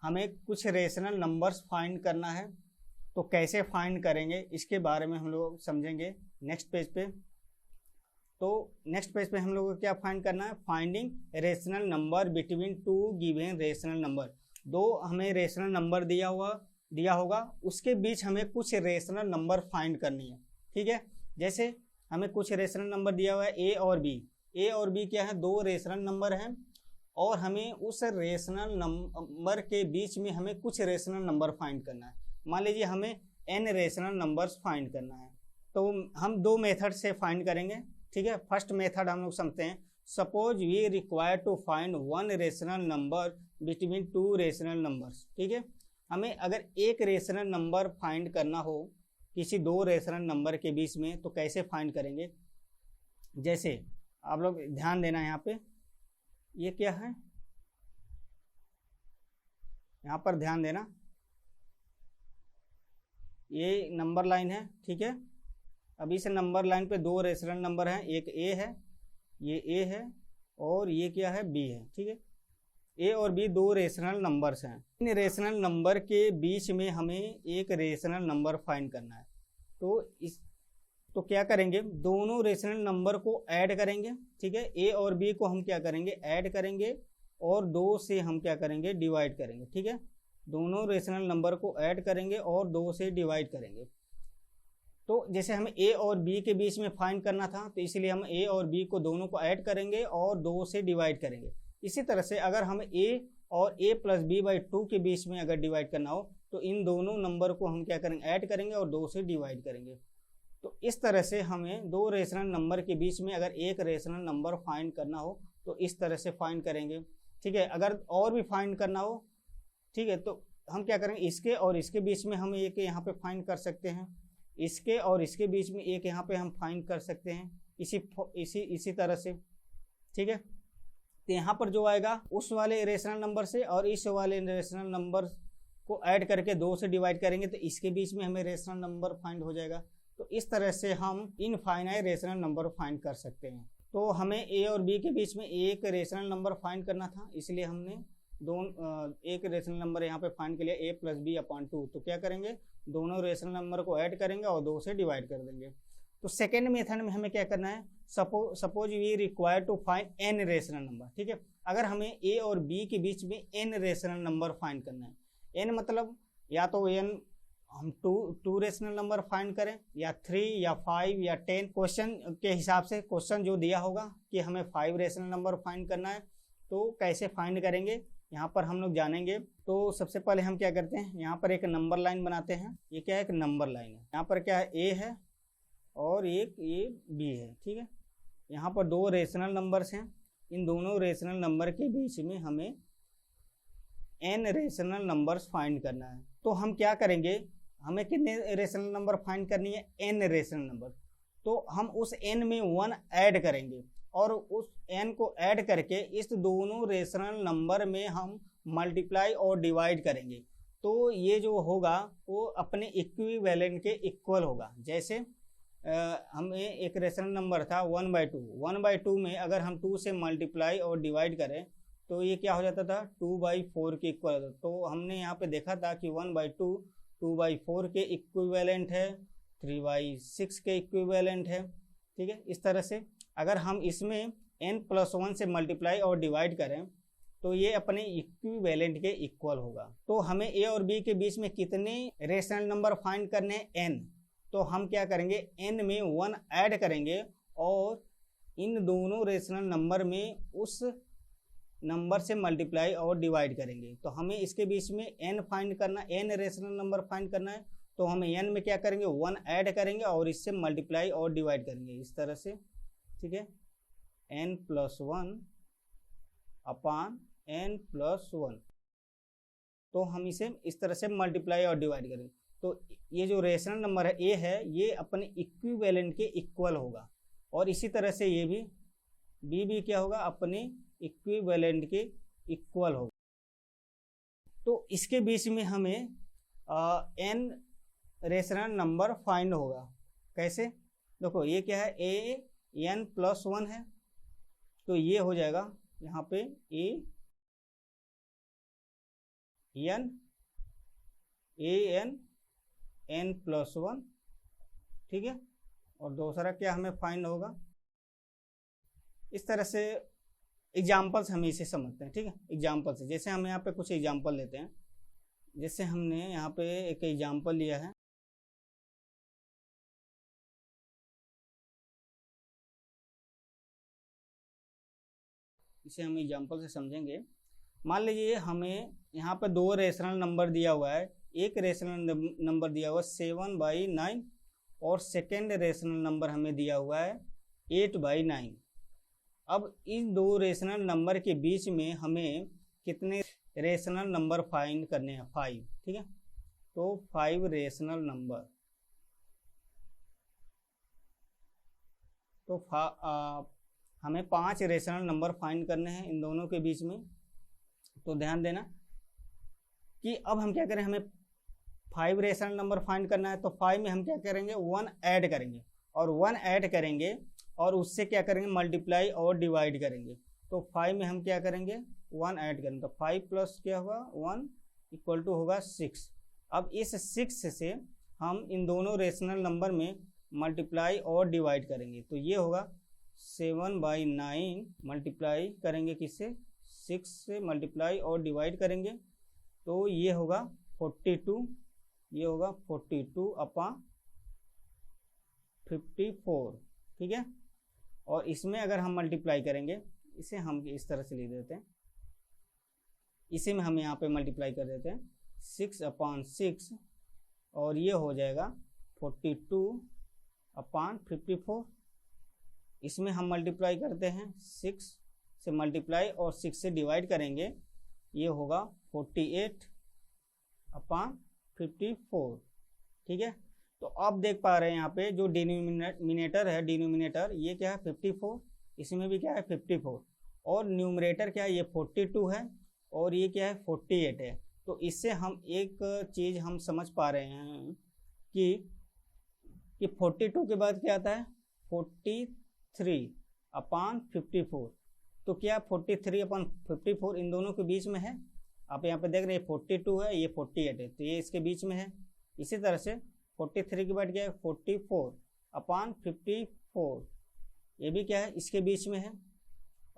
हमें कुछ रेशनल नंबर्स फाइंड करना है, तो कैसे फाइंड करेंगे इसके बारे में हम लोग समझेंगे नेक्स्ट पेज पे। तो नेक्स्ट पेज पे हम लोग को क्या फाइंड करना है, finding rational number between to given rational number. दो हमें रेशनल नंबर दिया होगा, उसके बीच हमें कुछ रेशनल नंबर फाइंड करनी है। ठीक है, जैसे हमें कुछ रेशनल नंबर दिया हुआ है ए और बी। ए और बी क्या है, दो रेशनल नंबर हैं, और हमें उस रेशनल नंबर के बीच में हमें कुछ रेशनल नंबर फाइंड करना है। मान लीजिए हमें n रेशनल नंबर्स फाइंड करना है, तो हम दो मेथड से फाइंड करेंगे। ठीक है, फर्स्ट मेथड हम लोग समझते हैं। Suppose we require to find one rational number between two rational numbers. ठीक है, हमें अगर एक रेशनल नंबर फाइंड करना हो किसी दो रेशनल नंबर के बीच में, तो कैसे फाइंड करेंगे। जैसे आप लोग ध्यान देना, यहाँ पे ये क्या है, यहाँ पर ध्यान देना, ये नंबर लाइन है। ठीक है, अभी इस नंबर लाइन पे दो रेशनल नंबर हैं, एक ए है, ये ए है, और ये क्या है बी है। ठीक है, ए और बी दो रेशनल नंबर्स हैं। इन रेशनल नंबर के बीच में हमें एक रेशनल नंबर फाइंड करना है। तो क्या करेंगे, दोनों रेशनल नंबर को ऐड करेंगे। ठीक है, ए और बी को हम क्या करेंगे, ऐड करेंगे, और दो से हम क्या करेंगे, डिवाइड करेंगे। ठीक है, दोनों रेशनल नंबर को ऐड करेंगे और दो से डिवाइड करेंगे। तो जैसे हमें ए और बी के बीच में फाइंड करना था, तो इसलिए हम ए और बी को दोनों को ऐड करेंगे और 2 से डिवाइड करेंगे। इसी तरह से अगर हमें ए और a प्लस बी बाई 2 के बीच में अगर डिवाइड करना हो तो इन दोनों नंबर को हम क्या करेंगे, ऐड करेंगे और 2 से डिवाइड करेंगे। तो इस तरह से हमें 2 रेशनल नंबर के बीच में अगर एक रेशनल नंबर फाइंड करना हो तो इस तरह से फाइंड करेंगे, ठीक है। अगर और भी फाइंड करना हो, ठीक है, तो हम क्या करेंगे, इसके और इसके बीच में हम एक यहाँ पे फाइंड कर सकते हैं, इसके और इसके बीच में एक यहाँ पे हम फाइंड कर सकते हैं, इसी तरह से, ठीक है। तो यहाँ पर जो आएगा उस वाले रेशनल नंबर से और इस वाले रेशनल नंबर को ऐड करके 2 से डिवाइड करेंगे तो इसके बीच में हमें रेशनल नंबर फाइंड हो जाएगा। तो इस तरह से हम इनफाइनाइट रेशनल नंबर फाइंड कर सकते हैं। तो हमें ए और बी के बीच में एक रेशनल नंबर फाइंड करना था, इसलिए हमने एक रेशनल नंबर यहाँ पे फाइंड कर लिया, ए प्लस बी अपॉन 2। तो क्या करेंगे, दोनों रेशनल नंबर को ऐड करेंगे और 2 से डिवाइड कर देंगे। तो सेकेंड मेथड में हमें क्या करना है, suppose we require to find an rational number, ठीक है। अगर हमें ए और बी के बीच में एन रेशनल नंबर फाइंड करना है, एन मतलब या तो एन हम टू रेशनल नंबर फाइंड करें या 3 या 5 या 10, क्वेश्चन के हिसाब से क्वेश्चन जो दिया होगा कि हमें 5 रेशनल नंबर फाइंड करना है, तो कैसे फाइंड करेंगे यहाँ पर हम लोग जानेंगे। तो सबसे पहले हम क्या करते हैं, यहाँ पर एक नंबर लाइन बनाते हैं। ये क्या है, एक नंबर लाइन है। यहाँ पर क्या है, ए है और एक ये बी है, ठीक है। यहाँ पर 2 रेशनल नंबर्स हैं, इन दोनों रेशनल नंबर के बीच में हमें एन रेशनल नंबर्स फाइंड करना है। तो हम क्या करेंगे, हमें कितने रेशनल नंबर फाइंड करनी है, एन रेशनल नंबर। तो हम उस एन में 1 ऐड करेंगे और उस एन को ऐड करके इस दोनों रेशनल नंबर में हम मल्टीप्लाई और डिवाइड करेंगे। तो ये जो होगा वो अपने इक्विवेलेंट के इक्वल होगा। जैसे हमें एक रेशनल नंबर था 1/2, 1/2 में अगर हम 2 से मल्टीप्लाई और डिवाइड करें तो ये क्या हो जाता था, 2/4 के इक्वल होता। तो हमने यहाँ पे देखा था कि 1/2 2/4 के इक्विवेलेंट है, 3/6 के इक्विवेलेंट है, ठीक है। इस तरह से अगर हम इसमें n+1 से मल्टीप्लाई और डिवाइड करें तो ये अपने इक्विवेलेंट के इक्वल होगा। तो हमें ए और बी के बीच में कितने रेशनल नंबर फाइंड करने हैं, n। तो हम क्या करेंगे, n में 1 ऐड करेंगे और इन दोनों रेशनल नंबर में उस नंबर से मल्टीप्लाई और डिवाइड करेंगे। तो हमें इसके बीच में n फाइंड करना, n रेशनल नंबर फाइंड करना है। तो हम n में क्या करेंगे, 1 ऐड करेंगे और इससे मल्टीप्लाई और डिवाइड करेंगे, इस तरह से, ठीक है। n+1 अपान n+1। तो हम इसे इस तरह से मल्टीप्लाई और डिवाइड करेंगे। तो ये जो रेशनल नंबर है ए है, ये अपने इक्विवेलेंट के इक्वल होगा और इसी तरह से ये भी बी भी क्या होगा, अपने इक्विवेलेंट के इक्वल होगा। तो इसके बीच में हमें एन रेशनल नंबर फाइंड होगा। कैसे, देखो ये क्या है, ए n+1 है, तो ये हो जाएगा यहाँ पे n+1, ठीक है। और दूसरा क्या हमें फाइंड होगा, इस तरह से एग्जाम्पल्स हम इसे समझते हैं, ठीक है। एग्जाम्पल से, जैसे हम यहाँ पे कुछ एग्जाम्पल लेते हैं। जैसे हमने यहाँ पे एक एग्जाम्पल लिया है, इसे हम एग्जाम्पल से समझेंगे। मान लीजिए हमें यहाँ पे 2 रेशनल नंबर दिया हुआ है। एक रेशनल नंबर दिया हुआ है 7/9 और सेकेंड रेशनल नंबर हमें दिया हुआ है 8/9। अब इन 2 रेशनल नंबर के बीच में हमें कितने रेशनल नंबर फाइंड करने हैं, 5, ठीक है। तो 5 रेशनल नंबर, तो हमें 5 रेशनल नंबर फाइंड करने हैं इन दोनों के बीच में। तो ध्यान देना कि अब हम क्या करें, हमें 5 रेशनल नंबर फाइंड करना है। तो 5 में हम क्या करेंगे, 1 ऐड करेंगे और 1 ऐड करेंगे और उससे क्या करेंगे, मल्टीप्लाई और डिवाइड करेंगे। तो 5 में हम क्या करेंगे, 1 ऐड करेंगे। तो 5 प्लस क्या होगा, 1 इक्वल टू होगा 6। अब इस 6 से हम इन दोनों रेशनल नंबर में मल्टीप्लाई और डिवाइड करेंगे। तो ये होगा 7/9 मल्टीप्लाई करेंगे किससे, 6 से मल्टीप्लाई और डिवाइड करेंगे। तो ये होगा 42, ये होगा 42 अपॉन 54, ठीक है। और इसमें अगर हम मल्टीप्लाई करेंगे, इसे हम इस तरह से लिख देते हैं, इसी में हम यहाँ पे मल्टीप्लाई कर देते हैं 6/6, और ये हो जाएगा 42/54। इसमें हम मल्टीप्लाई करते हैं 6 से मल्टीप्लाई और 6 से डिवाइड करेंगे, ये होगा 48/54, ठीक है। तो अब देख पा रहे हैं यहाँ पे जो डिनोमिनेटर है, डिनोमिनेटर ये क्या है 54, इसमें भी क्या है 54, और न्यूमरेटर क्या है ये 42 है, और ये क्या है 48 है। तो इससे हम एक चीज़ हम समझ पा रहे हैं कि 42 के बाद क्या आता है 43/54। तो क्या 43/54 इन दोनों के बीच में है? आप यहाँ पे देख रहे हैं 42 है, ये 48 है, तो ये इसके बीच में है। इसी तरह से 43 के बाद क्या है 44/54, ये भी क्या है इसके बीच में है।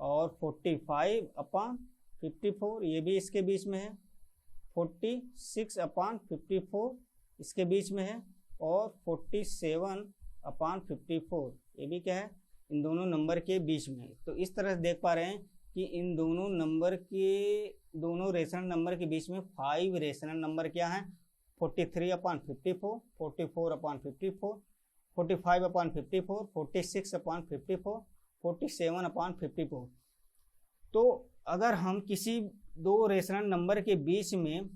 और 45/54 ये भी इसके बीच में है। 46/54 इसके बीच में है। और 47/54 ये भी क्या है इन दोनों नंबर के बीच में है। तो इस तरह से देख पा रहे हैं कि इन दोनों नंबर के, दोनों रेशनल नंबर के बीच में 5 रेशनल नंबर क्या है 43/54, 44/54, 45/54, 46/54, 47/54। तो अगर हम किसी दो रेशनल नंबर के बीच में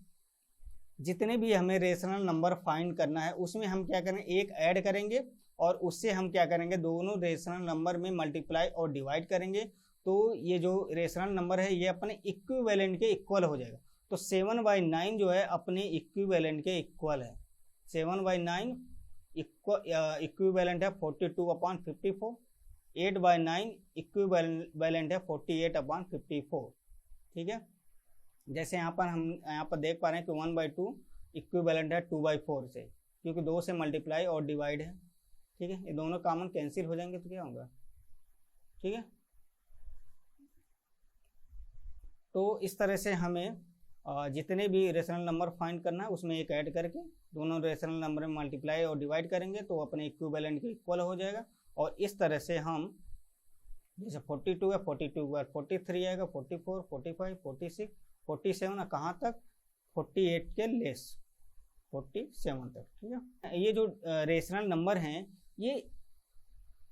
जितने भी हमें रेशनल नंबर फाइंड करना है उसमें हम क्या करेंगे, एक ऐड करेंगे और उससे हम क्या करेंगे दोनों रेशनल नंबर में मल्टीप्लाई और डिवाइड करेंगे। तो ये जो रेशनल नंबर है ये अपने इक्विवेलेंट के इक्वल हो जाएगा। तो 7/9 जो है अपने इक्विवेलेंट के इक्वल है। 7/9 इक्विवेलेंट है 42/54। 8/9 इक्विवेलेंट है 48/54, ठीक है। जैसे यहाँ पर हम यहाँ पर देख पा रहे हैं कि 1/2 इक्विवेलेंट है 2/4 से, क्योंकि 2 से मल्टीप्लाई और डिवाइड है, ठीक है। ये दोनों कॉमन कैंसिल हो जाएंगे तो क्या होगा, ठीक है। तो इस तरह से हमें जितने भी रेशनल नंबर फाइंड करना है उसमें एक ऐड करके दोनों रेशनल नंबर में मल्टीप्लाई और डिवाइड करेंगे तो अपने इक्विवेलेंट के इक्वल हो जाएगा। और इस तरह से हम जैसे 42 है 42 के बाद 43 आएगा, 44, 45, 46, 47 कहाँ तक 48 के लेस 47 तक, ठीक है। ये जो रेशनल नंबर हैं ये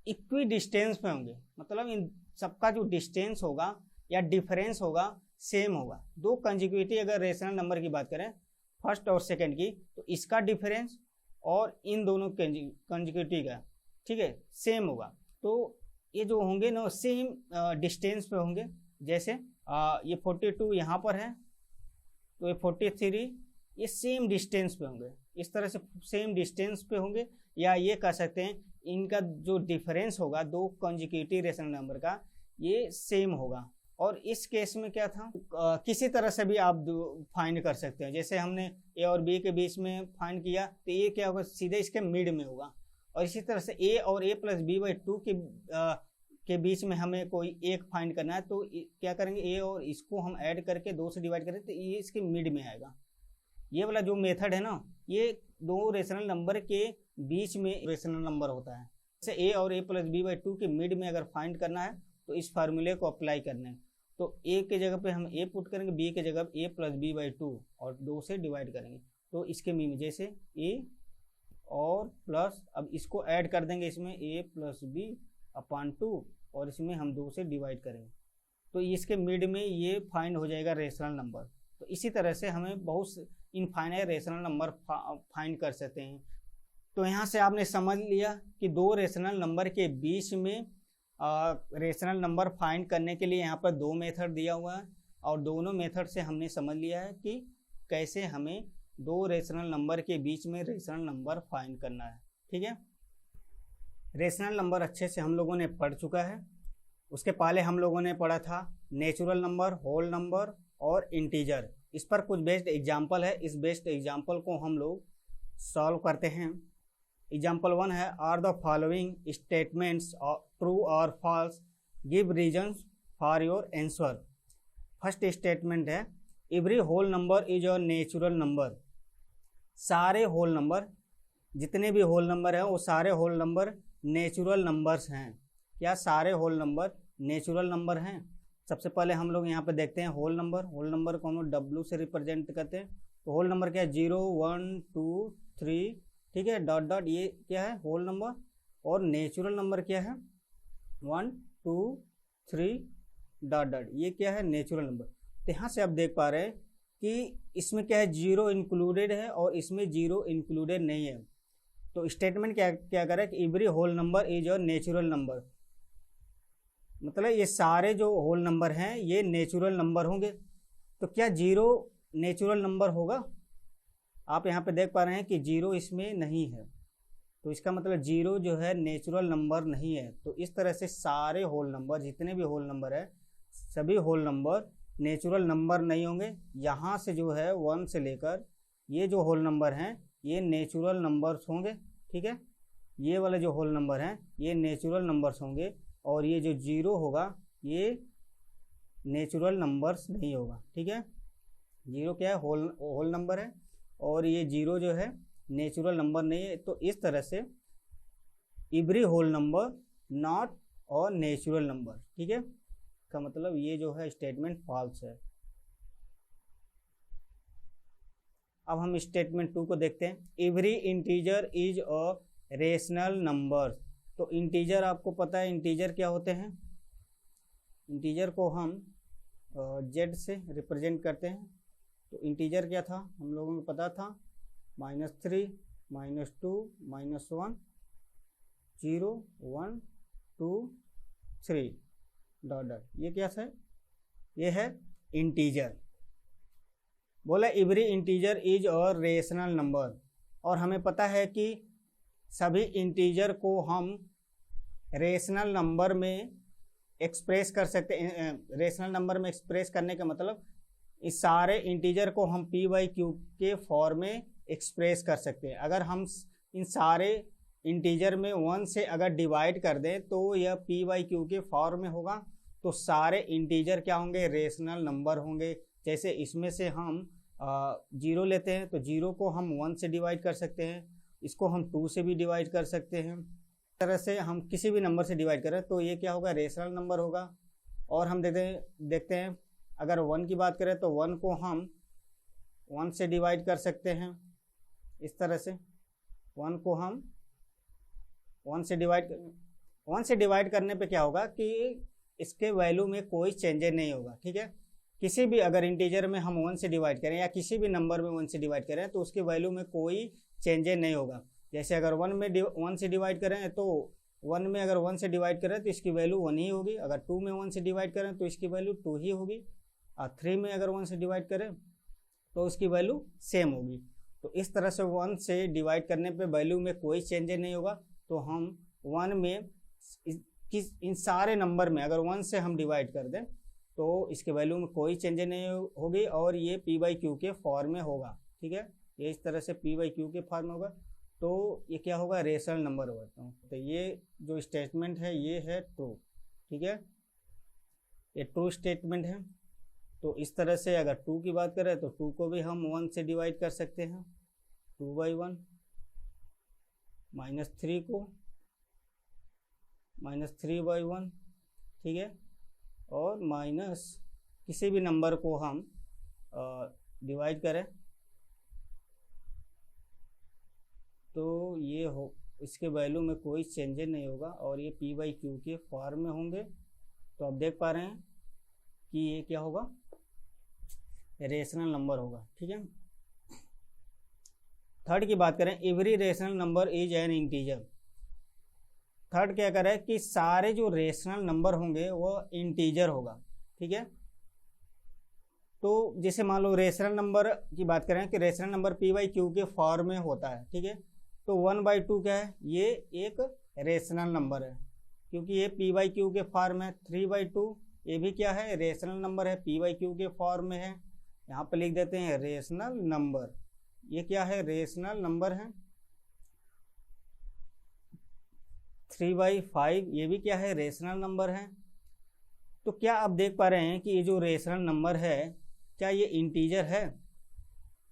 इक्वी डिस्टेंस में होंगे, मतलब इन सबका जो डिस्टेंस होगा या डिफरेंस होगा सेम होगा। दो कंजिक्यूटिव अगर रेशनल नंबर की बात करें फर्स्ट और सेकंड की, तो इसका डिफरेंस और इन दोनों कंजिक्यूटिव का, ठीक है, सेम होगा। तो ये जो होंगे ना सेम डिस्टेंस पे होंगे। जैसे ये 42 यहाँ पर है तो ये 43 ये सेम डिस्टेंस पे होंगे, इस तरह से सेम डिस्टेंस पे होंगे। या ये कह सकते हैं इनका जो डिफरेंस होगा दो कंजिक्यूटिव रेशनल नंबर का ये सेम होगा। और इस केस में क्या था किसी तरह से भी आप फाइंड कर सकते हैं। जैसे हमने ए और बी के बीच में फाइंड किया तो ये क्या होगा सीधे इसके मिड में होगा। और इसी तरह से ए और a + b/2 के बीच में हमें कोई एक फाइंड करना है तो क्या करेंगे ए और इसको हम ऐड करके 2 से डिवाइड करें तो ये इसके मिड में आएगा। ये वाला जो मेथड है ना ये दो रेशनल नंबर के बीच में रेशनल नंबर होता है। जैसे a और a + b/2 के मिड में अगर फाइंड करना है तो इस फार्मूले को अप्लाई करना है। तो a के जगह पे हम a पुट करेंगे, b के जगह a + b/2 और 2 से डिवाइड करेंगे तो इसके मिड में जैसे a और प्लस, अब इसको ऐड कर देंगे इसमें a + b/2 और इसमें हम 2 से डिवाइड करेंगे तो इसके मिड में ये फाइंड हो जाएगा रेशनल नंबर। तो इसी तरह से हमें बहुत इनफाइनाइट रेशनल नंबर फाइंड कर सकते हैं। तो यहाँ से आपने समझ लिया कि दो रेशनल नंबर के बीच में रेशनल नंबर फाइंड करने के लिए यहाँ पर 2 मेथड दिया हुआ है और दोनों मेथड से हमने समझ लिया है कि कैसे हमें दो रेशनल नंबर के बीच में रेशनल नंबर फाइंड करना है, ठीक है। रेशनल नंबर अच्छे से हम लोगों ने पढ़ चुका है। उसके पहले हम लोगों ने पढ़ा था नेचुरल नंबर, होल नंबर और इंटीजर। इस पर कुछ बेस्ड एग्जाम्पल है, इस बेस्ड एग्जाम्पल को हम लोग सॉल्व करते हैं। एग्जाम्पल 1 है are the following statements true और false, give reasons for your answer. First statement है every whole number is your natural number. सारे होल नंबर, जितने भी होल नंबर है वो सारे होल नंबर नेचुरल नंबर्स हैं? क्या सारे होल नंबर नेचुरल नंबर हैं? सबसे पहले हम लोग यहाँ पे देखते हैं होल नंबर को हम लोग W से रिप्रेजेंट करते हैं। तो होल नंबर क्या है? 0 1 2 3, ठीक है, डॉट डॉट, ये क्या है? Whole number. और नेचुरल नंबर क्या है? 1 2 3 डॉट डॉट, ये क्या है? Natural number. तो यहाँ से आप देख पा रहे हैं कि इसमें क्या है? 0 इंक्लूडेड है और इसमें 0 इंक्लूडेड नहीं है। तो स्टेटमेंट क्या क्या करे कि every whole number is a natural number, मतलब ये सारे जो होल नंबर हैं ये नेचुरल नंबर होंगे। तो क्या 0 नेचुरल नंबर होगा? आप यहाँ पे देख पा रहे हैं कि 0 इसमें नहीं है, तो इसका मतलब 0 जो है नेचुरल नंबर नहीं है। तो इस तरह से सारे होल नंबर, जितने भी होल नंबर है, सभी होल नंबर नेचुरल नंबर नहीं होंगे। यहाँ से जो है 1 से लेकर ये जो होल नंबर हैं ये नेचुरल नंबर्स होंगे, ठीक है। ये वाले जो होल नंबर हैं ये नेचुरल नंबर्स होंगे, और ये जो 0 होगा ये नेचुरल नंबर्स नहीं होगा, ठीक है। 0 क्या है? होल नंबर है, और ये 0 जो है नेचुरल नंबर नहीं है। तो इस तरह से एवरी होल नंबर नॉट और नेचुरल नंबर, ठीक है, का मतलब ये जो है स्टेटमेंट फॉल्स है। अब हम स्टेटमेंट 2 को देखते हैं। Every integer is a rational number. तो इंटीजर आपको पता है इंटीजर क्या होते हैं? इंटीजर को हम जेड से रिप्रेजेंट करते हैं। तो इंटीजर क्या था हम लोगों को पता था? -3 -2 -1 0 1 2 3 डॉट डॉट, ये क्या है? ये है इंटीजर। बोला every integer is a rational number, और हमें पता है कि सभी इंटीजर को हम रेशनल नंबर में एक्सप्रेस कर सकते हैं। रेशनल नंबर में एक्सप्रेस करने का मतलब इस सारे इंटीजर को हम p/q के फॉर्म में एक्सप्रेस कर सकते हैं। अगर हम इन सारे इंटीजर में 1 से अगर डिवाइड कर दें तो यह p/q के फॉर्म में होगा। तो सारे इंटीजर क्या होंगे? रेशनल नंबर होंगे। जैसे इसमें से हम 0 लेते हैं तो 0 को हम 1 से डिवाइड कर सकते हैं, इसको हम 2 से भी डिवाइड कर सकते हैं। इस तरह से हम किसी भी नंबर से डिवाइड करें तो ये क्या होगा? रेशनल नंबर होगा। और हम देखते हैं अगर 1 की बात करें तो 1 को हम 1 से डिवाइड कर सकते हैं। इस तरह से 1 को हम 1 से डिवाइड करने पे क्या होगा कि इसके वैल्यू में कोई चेंजेस नहीं होगा, ठीक है। किसी भी अगर इंटीजर में हम 1 से डिवाइड करें या किसी भी नंबर में 1 से डिवाइड करें तो उसके वैल्यू में कोई चेंजेस नहीं होगा। जैसे अगर 1 से डिवाइड करें तो 1 में अगर 1 से डिवाइड करें तो इसकी वैल्यू 1 ही होगी। अगर 2 में 1 से डिवाइड करें तो इसकी वैल्यू 2 ही होगी, और 3 में अगर 1 से डिवाइड करें तो उसकी वैल्यू सेम होगी। तो इस तरह से 1 से डिवाइड करने पे वैल्यू में कोई चेंजेस नहीं होगा। तो हम 1 में इन सारे नंबर में अगर 1 से हम डिवाइड कर दें तो इसके वैल्यू में कोई चेंजेस नहीं होगी, और ये p/q के फॉर्म में होगा, ठीक है। ये इस तरह से p/q के फॉर्म में होगा। तो ये क्या होगा? रेशनल नंबर होगा। तो ये जो स्टेटमेंट है ये है ट्रू, ठीक है, ये ट्रू स्टेटमेंट है। तो इस तरह से अगर 2 की बात करें तो 2 को भी हम 1 से डिवाइड कर सकते हैं, 2/1, -3 को -3/1, ठीक है, और माइनस किसी भी नंबर को हम डिवाइड करें तो ये हो, इसके वैल्यू में कोई चेंजेस नहीं होगा, और ये p/q के फॉर्म में होंगे। तो आप देख पा रहे हैं कि ये क्या होगा? रेशनल नंबर होगा, ठीक है। थर्ड की बात करें, every rational number is an integer. Third क्या करें कि सारे जो रेशनल नंबर होंगे वो इंटीजर होगा, ठीक है। तो जैसे मान लो रेशनल नंबर की बात करें कि रेशनल नंबर p/q के फॉर्म में होता है, ठीक है। तो 1/2 क्या है? ये एक रेशनल नंबर है क्योंकि ये p/q के फॉर्म है। 3/2 ये भी क्या है? रेशनल नंबर है, p/q के फॉर्म में है। यहाँ पर लिख देते हैं रेशनल नंबर। ये क्या है? रेशनल नंबर है। 3/5 ये भी क्या है? रेशनल नंबर है। तो क्या आप देख पा रहे हैं कि ये जो रेशनल नंबर है क्या ये इंटीजर है?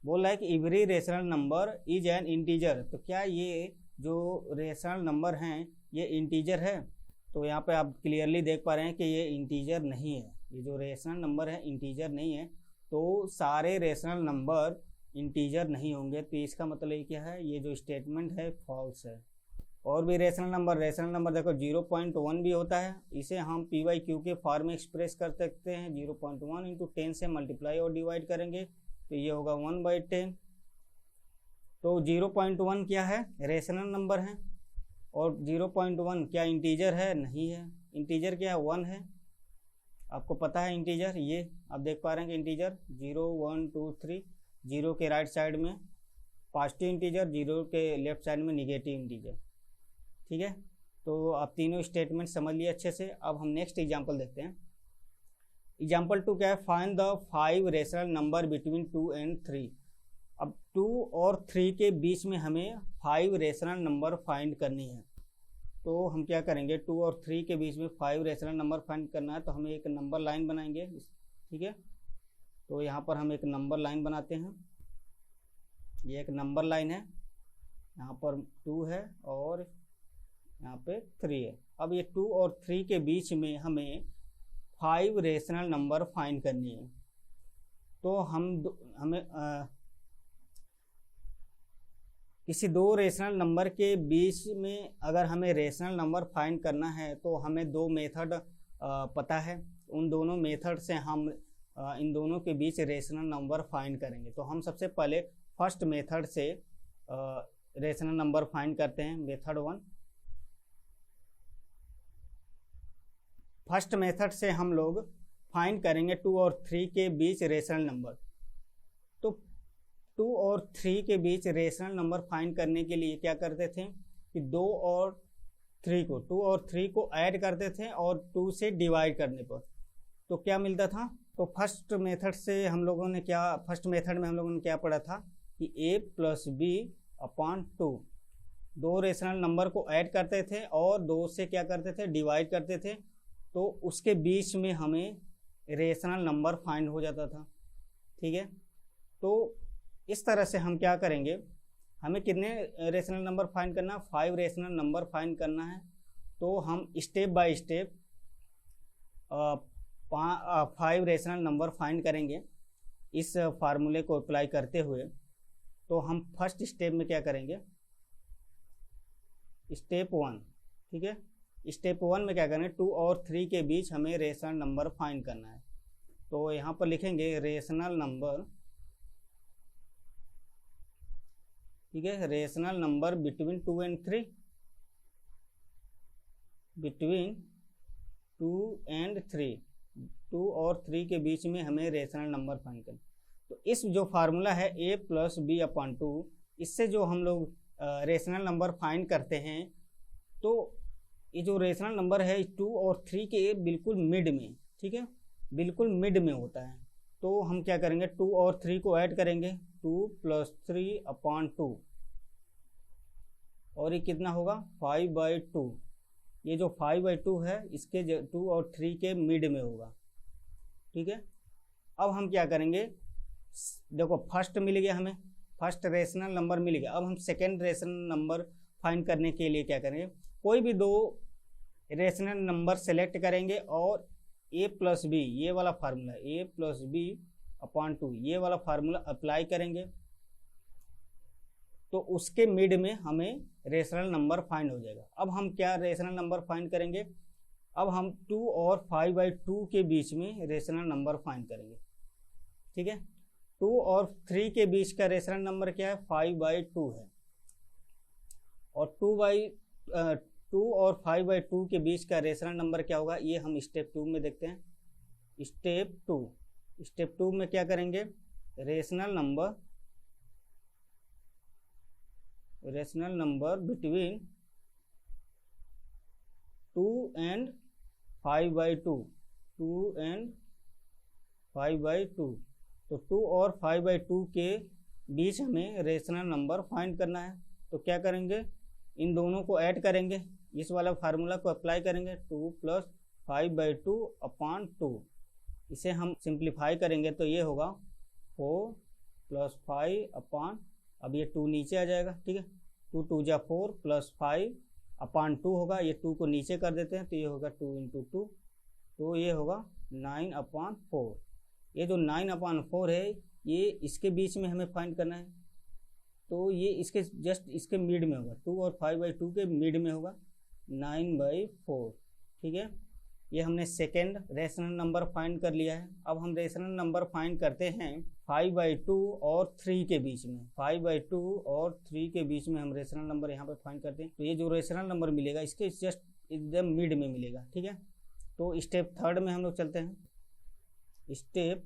बोल रहा है कि every rational number is an integer. तो क्या ये जो रेशनल नंबर हैं ये इंटीजर है, तो यहाँ पे आप क्लियरली देख पा रहे हैं कि ये इंटीजर नहीं है, ये जो रेशनल नंबर है इंटीजर नहीं है। तो सारे रेशनल नंबर इंटीजर नहीं होंगे, तो इसका मतलब ये क्या है, ये जो स्टेटमेंट है फॉल्स है। और भी रेशनल नंबर देखो 0.1 भी होता है, इसे हम पी वाई क्यू के फॉर्म में एक्सप्रेस कर सकते हैं। 0.1 इंटू 10 से मल्टीप्लाई और डिवाइड करेंगे तो ये होगा 1/10। तो 0.1 क्या है, रेशनल नंबर है। और 0.1 क्या इंटीजर है, नहीं है। इंटीजर क्या है, 1 है, आपको पता है इंटीजर, ये आप देख पा रहे हैं कि इंटीजर 0 1 2 3, 0 के राइट साइड में पॉजिटिव इंटीजर, 0 के लेफ्ट साइड में निगेटिव इंटीजर। ठीक है, तो आप तीनों स्टेटमेंट समझ लिए अच्छे से। अब हम नेक्स्ट एग्जांपल देखते हैं। एग्जांपल 2 क्या है, find the 5 rational number between 2 and 3। अब 2 और 3 के बीच में हमें 5 रेशनल नंबर फाइंड करनी है। तो हम क्या करेंगे, 2 और 3 के बीच में 5 रेशनल नंबर फाइंड करना है, तो हमें एक नंबर लाइन बनाएंगे। ठीक है, तो यहाँ पर हम एक नंबर लाइन बनाते हैं। ये एक नंबर लाइन है, यहाँ पर 2 है और यहाँ पे 3 है। अब ये 2 और 3 के बीच में हमें 5 रेशनल नंबर फाइंड करनी है। तो हमें किसी दो रेशनल नंबर के बीच में अगर हमें रेशनल नंबर फाइंड करना है तो हमें दो मेथड पता है। उन दोनों मेथड से हम इन दोनों के बीच रेशनल नंबर फाइंड करेंगे। तो हम सबसे पहले फर्स्ट मेथड से रेशनल नंबर फाइंड करते हैं, मेथड 1। फर्स्ट मेथड से हम लोग फाइंड करेंगे 2 और 3 के बीच रेशनल नंबर। तो 2 और 3 के बीच रेशनल नंबर फाइंड करने के लिए क्या करते थे कि 2 और 3 को ऐड करते थे और 2 से डिवाइड करने पर तो क्या मिलता था। तो फर्स्ट मेथड में हम लोगों ने क्या पढ़ा था कि a प्लस बी अपॉन 2, दो रेशनल नंबर को ऐड करते थे और 2 से क्या करते थे, डिवाइड करते थे, तो उसके बीच में हमें रेशनल नंबर फाइंड हो जाता था। ठीक है, तो इस तरह से हम क्या करेंगे, हमें कितने रेशनल नंबर फाइंड करना, 5 रेशनल नंबर फाइंड करना है। तो हम step by step 5 rational number find करेंगे इस फार्मूले को अप्लाई करते हुए। तो हम फर्स्ट स्टेप में क्या करेंगे, स्टेप 1। ठीक है, स्टेप 1 में क्या करेंगे, 2 और 3 के बीच हमें रेशनल नंबर फाइंड करना है। तो यहाँ पर लिखेंगे रेशनल नंबर, ठीक है, rational number between 2 and 3, between 2 and 3, 2 और 3 के बीच में हमें रेशनल नंबर फाइंड करना। तो इस जो फार्मूला है a प्लस बी अपॉन 2, इससे जो हम लोग रेशनल नंबर फाइंड करते हैं, तो ये जो रेशनल नंबर है 2 और 3 के बिल्कुल मिड में, ठीक है, बिल्कुल मिड में होता है। तो हम क्या करेंगे, 2 और 3 को ऐड करेंगे, 2 प्लस 3 अपॉन 2, और ये कितना होगा 5/2। ये जो 5/2 है इसके 2 और 3 के मिड में होगा। ठीक है, अब हम क्या करेंगे, देखो फर्स्ट मिल गया, हमें फर्स्ट रेशनल नंबर मिल गया। अब हम सेकेंड रेशनल नंबर फाइंड करने के लिए क्या करेंगे, कोई भी दो रेशनल नंबर सेलेक्ट करेंगे और a प्लस बी, ये वाला formula a plus b upon 2, ये वाला फार्मूला अप्लाई करेंगे, तो उसके मिड में हमें रेशनल नंबर फाइंड हो जाएगा। अब हम क्या रेशनल नंबर फाइंड करेंगे, अब हम 2 और 5/2 के बीच में रेशनल नंबर फाइंड करेंगे। ठीक है, 2 और 3 के बीच का रेशनल नंबर क्या है, 5/2 है, और 2 और 5/2 के बीच का रेशनल नंबर क्या होगा, ये हम स्टेप 2 में देखते हैं। स्टेप 2 में क्या करेंगे, rational number between 2 and 5/2, 2 and 5/2, तो 2 और 5/2 के बीच हमें रेशनल नंबर फाइंड करना है। तो क्या करेंगे, इन दोनों को ऐड करेंगे, इस वाला फार्मूला को अप्लाई करेंगे, 2 प्लस 5/2 अपॉन 2, इसे हम सिंप्लीफाई करेंगे तो ये होगा 4 प्लस 5 अपॉन, अब ये 2 नीचे आ जाएगा। ठीक है, 2 2 जा 4 प्लस 5 अपॉन 2 होगा, ये 2 को नीचे कर देते हैं तो ये होगा 2 इंटू 2, तो ये होगा 9/4। ये जो 9/4 है ये इसके बीच में हमें फाइंड करना है, तो ये इसके जस्ट इसके मिड में होगा, 2 और 5/2 के मिड में होगा 9/4। ठीक है, ये हमने सेकेंड रेशनल नंबर फाइंड कर लिया है। अब हम रेशनल नंबर फाइंड करते हैं 5/2 और 3 के बीच में। 5/2 और 3 के बीच में हम रेशनल नंबर यहाँ पे फाइंड करते हैं, तो ये जो रेशनल नंबर मिलेगा इसके जस्ट एकदम मिड में मिलेगा। ठीक है, तो स्टेप थर्ड में हम लोग चलते हैं। स्टेप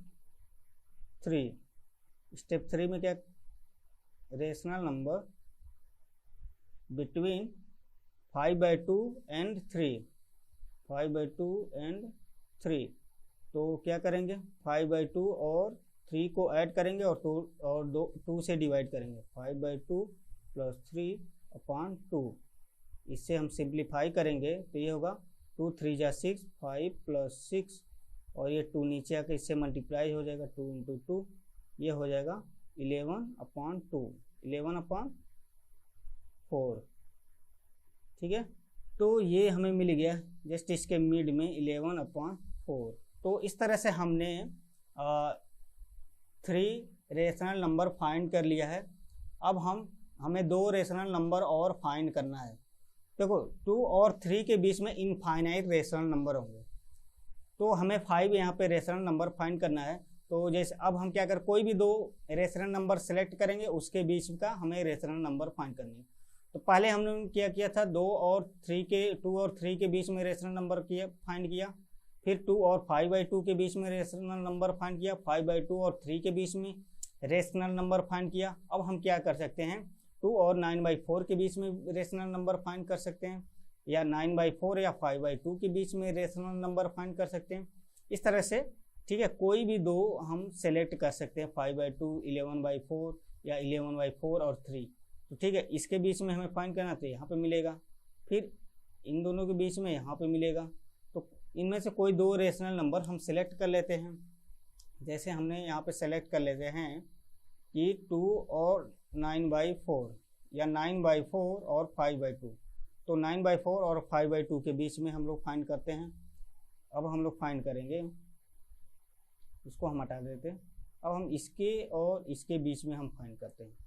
3 में क्या, rational number between 5/2 and 3, 5/2 and 3। तो क्या करेंगे, 5/2 और 3 को ऐड करेंगे और 2 से डिवाइड करेंगे। 5/2 प्लस 3/2, इससे हम सिंप्लीफाई करेंगे तो ये होगा 2 3 जा 6, 5 प्लस 6 और ये 2 नीचे आकर इससे मल्टीप्लाई हो जाएगा, 2 इंटू 2, ये हो जाएगा 11/2, 11/4। ठीक है, तो ये हमें मिल गया जस्ट इसके मिड में 11/4। तो इस तरह से हमने 3 रेशनल नंबर फाइंड कर लिया है। अब हमें 2 रेशनल नंबर और फाइंड करना है। देखो 2 और 3 के बीच में इनफाइनाइट रेशनल नंबर होंगे, तो हमें 5 यहाँ पे रेशनल नंबर फाइंड करना है। तो जैसे अब हम क्या कर, कोई भी 2 रेशनल नंबर सेलेक्ट करेंगे, उसके बीच का हमें रेशनल नंबर फाइंड करनी है। तो पहले हमने क्या किया था, 2 और 3 के बीच में रेशनल नंबर फाइंड किया, फिर 2 और 5/2 के बीच में रेशनल नंबर फाइंड किया, 5/2 और 3 के बीच में रेशनल नंबर फाइंड किया। अब हम क्या कर सकते हैं, 2 और 9/4 के बीच में रेशनल नंबर फाइंड कर सकते हैं, या 9/4 या 5/2 के बीच में रेशनल नंबर फाइंड कर सकते हैं। इस तरह से ठीक है, कोई भी 2 हम सेलेक्ट कर सकते हैं, 5/2, 11/4 या 11/4 और 3। तो ठीक है, इसके बीच में हमें फाइंड करना तो यहाँ पे मिलेगा, फिर इन दोनों के बीच में यहाँ पे मिलेगा। तो इनमें से कोई 2 रेशनल नंबर हम सेलेक्ट कर लेते हैं। जैसे हमने यहाँ पे सेलेक्ट कर लेते हैं कि 2 और 9/4 या 9/4 और 5/2। तो 9/4 और 5/2 के बीच में हम लोग फाइंड करते हैं। अब हम लोग फाइंड करेंगे, इसको हम हटा देते हैं। अब हम इसके और इसके बीच में हम फाइंड करते हैं।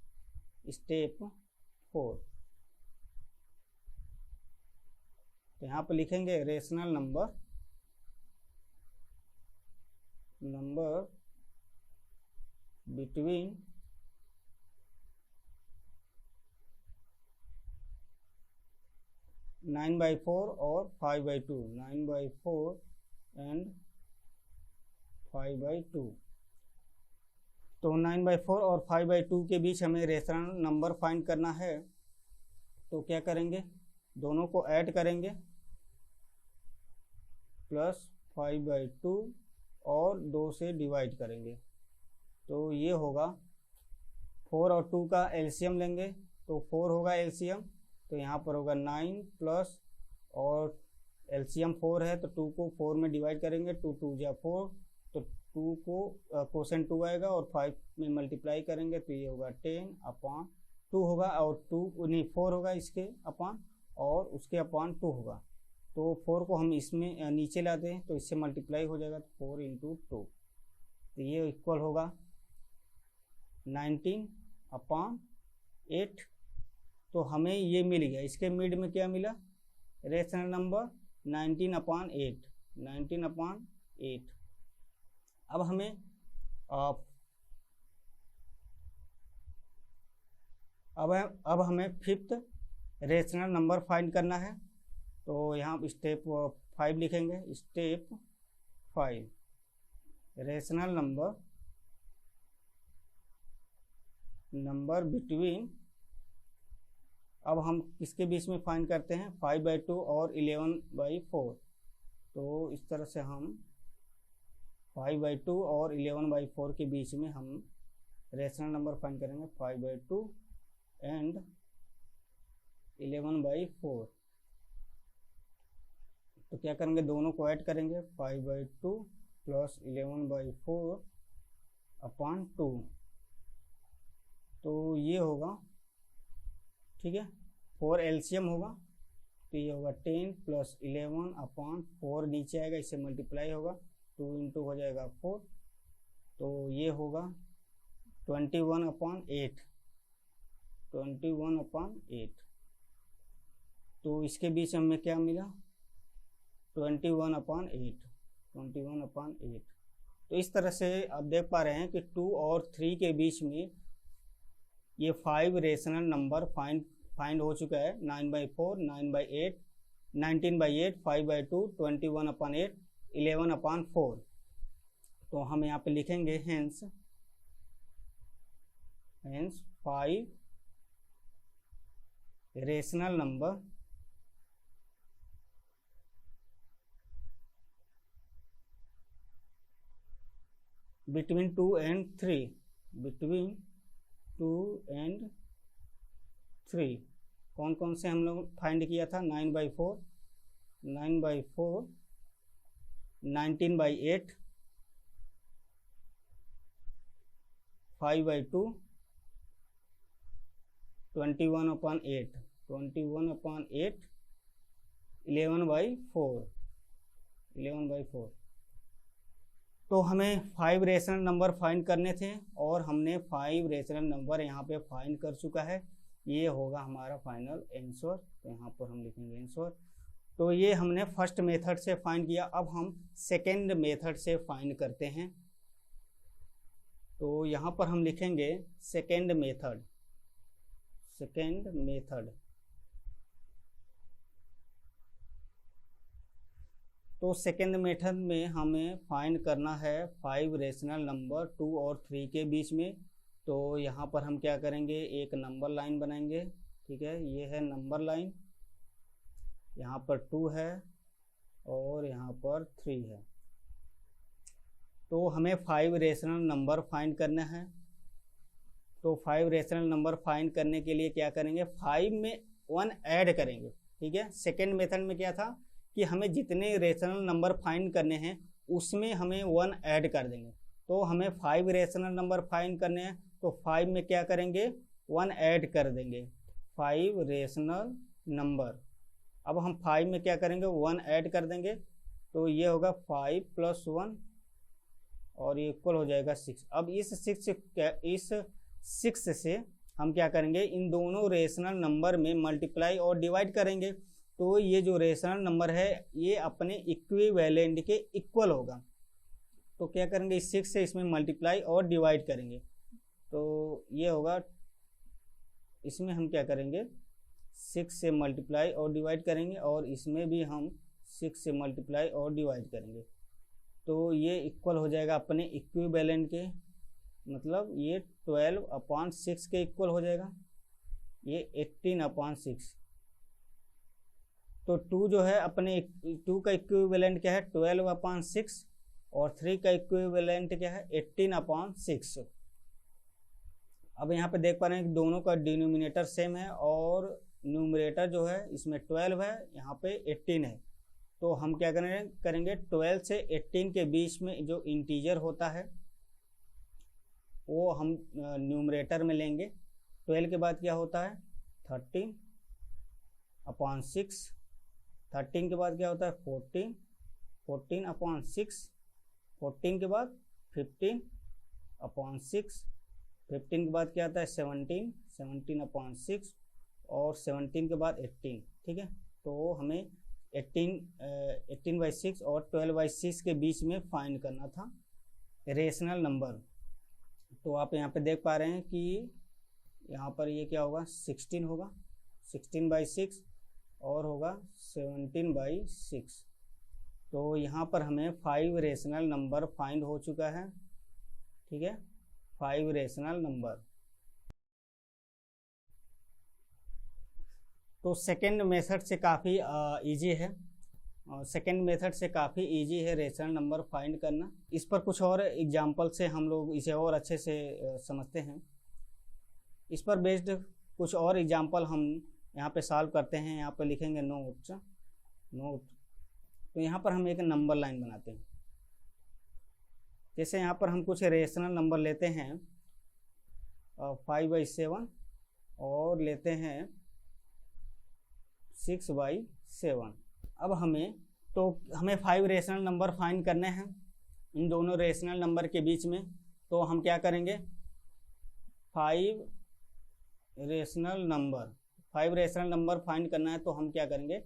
स्टेप 4, तो यहाँ पर लिखेंगे रेशनल नंबर बिटवीन 9/4 और 5/2, 9/4 एंड 5/2। तो 9/4 और 5/2 के बीच हमें रेशनल नंबर फाइंड करना है। तो क्या करेंगे, दोनों को ऐड करेंगे प्लस 5/2 और 2 से डिवाइड करेंगे, तो ये होगा 4 और 2 का एलसीएम लेंगे, तो 4 होगा एलसीएम, तो यहाँ पर होगा 9 प्लस, और एलसीएम 4 है तो 2 को 4 में डिवाइड करेंगे, 2 2 जा 4, तो 2 को कोसेंट 2 आएगा और 5 में मल्टीप्लाई करेंगे तो ये होगा 10/2 होगा, और 4 होगा इसके अपॉन, और उसके अपॉन 2 होगा। तो 4 को हम इसमें नीचे लाते हैं तो इससे मल्टीप्लाई हो जाएगा, तो 4 इंटू 2, तो ये इक्वल होगा 19/8। तो हमें ये मिल गया, इसके मिड में क्या मिला, रेशनल नंबर 19/8, 19/8। अब हमें फिफ्थ रेशनल नंबर फाइंड करना है। तो यहाँ स्टेप 5 लिखेंगे। स्टेप 5, रेशनल नंबर बिटवीन, अब हम किसके बीच में फाइंड करते हैं, 5/2 और 11/4। तो इस तरह से हम 5/2 और 11/4 के बीच में हम रेशनल नंबर फाइंड करेंगे, 5/2 एंड 11/4। तो क्या करेंगे, दोनों को ऐड करेंगे, 5/2 प्लस 11/4/2, तो ये होगा, ठीक है, 4 एलसीएम होगा, तो ये होगा 10 प्लस 11 अपॉन 4 नीचे आएगा, इससे मल्टीप्लाई होगा, 2 इंटू हो जाएगा 4, तो ये होगा 21/8, 21/8। तो इसके बीच हमें क्या मिला, 21/8, 21/8। तो इस तरह से आप देख पा रहे हैं कि 2 और 3 के बीच में ये 5 रेशनल नंबर फाइंड हो चुका है। 9/4, 9/8, 19/8, 5/2, 21/8, 11/4। तो हम यहाँ पे लिखेंगे hence 5 rational number between 2 and 3, between 2 and 3 कौन कौन से हम लोग फाइंड किया था, 9/4, 19/8, 5/2, 21/8, 21/8, 11/4। तो हमें 5 रेशनल नंबर फाइंड करने थे और हमने 5 रेशनल नंबर यहाँ पे फाइंड कर चुका है। ये होगा हमारा फाइनल आंसर। तो यहाँ पर हम लिखेंगे आंसर। तो ये हमने फर्स्ट मेथड से फाइंड किया। अब हम सेकेंड मेथड से फाइंड करते हैं। तो यहाँ पर हम लिखेंगे सेकेंड मेथड। तो सेकेंड मेथड में हमें फाइंड करना है 5 रेशनल नंबर 2 और 3 के बीच में। तो यहाँ पर हम क्या करेंगे, एक नंबर लाइन बनाएंगे। ठीक है, ये है नंबर लाइन, यहाँ पर 2 है और यहाँ पर 3 है। तो हमें 5 रेशनल नंबर फाइंड करना है। तो 5 रेशनल नंबर फाइंड करने के लिए क्या करेंगे, 5 में 1 ऐड करेंगे। ठीक है, सेकेंड मेथड में क्या था कि हमें जितने रेशनल नंबर फाइंड करने हैं उसमें हमें 1 ऐड कर देंगे। तो हमें 5 रेशनल नंबर फाइंड करने हैं, तो 5 में क्या करेंगे, 1 ऐड कर देंगे। 5 रेशनल नंबर, अब हम 5 में क्या करेंगे, 1 ऐड कर देंगे। तो ये होगा 5 + 1 और ये इक्वल हो जाएगा 6। अब इस 6 से हम क्या करेंगे, इन दोनों रेशनल नंबर में मल्टीप्लाई और डिवाइड करेंगे। तो ये जो रेशनल नंबर है ये अपने इक्विवेलेंट के इक्वल होगा। तो क्या करेंगे, इस 6 से इसमें मल्टीप्लाई और डिवाइड करेंगे। तो ये होगा, इसमें हम क्या करेंगे, 6 से मल्टीप्लाई और डिवाइड करेंगे और इसमें भी हम 6 से मल्टीप्लाई और डिवाइड करेंगे। तो ये इक्वल हो जाएगा अपने इक्विवेलेंट के, मतलब ये 12/6 के इक्वल हो जाएगा, ये 18/6। तो 2 जो है अपने 2 का इक्विवेलेंट क्या है, 12/6 और 3 का इक्विवेलेंट क्या है, 18/6। अब यहाँ पे देख पा रहे हैं कि दोनों का डिनोमिनेटर सेम है और न्यूमरेटर जो है इसमें 12 है, यहाँ पे 18 है। तो हम क्या करेंगे 12 से 18 के बीच में जो इंटीजर होता है वो हम न्यूमरेटर में लेंगे। 12 के बाद क्या होता है 13/6, 13 के बाद क्या होता है 14, 14/6, 14 के बाद 15/6, 15 के बाद क्या आता है 17, 17/6 और 17 के बाद 18। ठीक है, तो हमें 18/6 और 12/6 के बीच में फाइंड करना था रेशनल नंबर। तो आप यहाँ पे देख पा रहे हैं कि यहाँ पर ये क्या होगा 16 होगा, 16/6 और होगा 17/6। तो यहाँ पर हमें 5 रेशनल नंबर फाइंड हो चुका है। ठीक है, 5 रेशनल नंबर। तो सेकेंड मेथड से काफ़ी इजी है, सेकेंड मेथड से काफ़ी इजी है रेशनल नंबर फाइंड करना। इस पर कुछ और एग्जांपल से हम लोग इसे और अच्छे से समझते हैं। इस पर बेस्ड कुछ और एग्जांपल हम यहाँ पे सॉल्व करते हैं। यहाँ पे लिखेंगे नोट। तो यहाँ पर हम एक नंबर लाइन बनाते हैं। जैसे यहाँ पर हम कुछ रेशनल नंबर लेते हैं 5/7 और लेते हैं 6/6। 7। अब हमें 5 रेशनल नंबर फाइंड करने हैं इन दोनों रेशनल नंबर के बीच में। तो हम क्या करेंगे, 5 रेशनल नंबर फाइंड करना है। तो हम क्या करेंगे,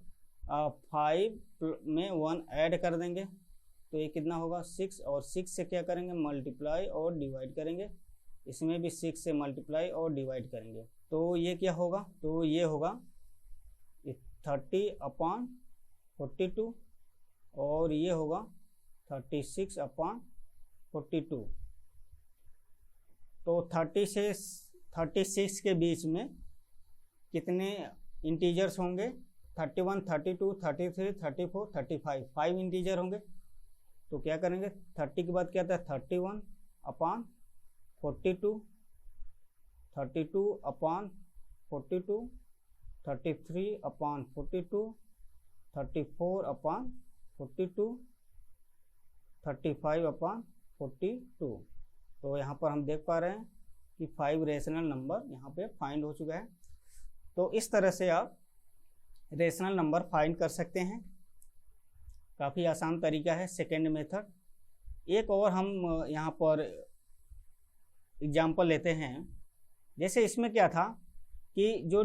5 में 1 ऐड कर देंगे। तो ये कितना होगा 6, और 6 से क्या करेंगे, मल्टीप्लाई और डिवाइड करेंगे। इसमें भी 6 से मल्टीप्लाई और डिवाइड करेंगे। तो ये क्या होगा, तो ये होगा 30/42, और ये होगा 36/42। तो 30 से 36 के बीच में कितने इंटीजर्स होंगे, 31, 32, 33, 34, 35, 5 इंटीजर होंगे। तो क्या करेंगे, 30 के बाद क्या आता है 31/42, 32/42, 33/42, 34/42, 35/42। तो यहाँ पर हम देख पा रहे हैं कि 5 रेशनल नंबर यहाँ पे फाइंड हो चुका है। तो इस तरह से आप रेशनल नंबर फाइंड कर सकते हैं। काफ़ी आसान तरीका है, सेकेंड मेथड। एक और हम यहाँ पर एग्जाम्पल लेते हैं। जैसे इसमें क्या था कि जो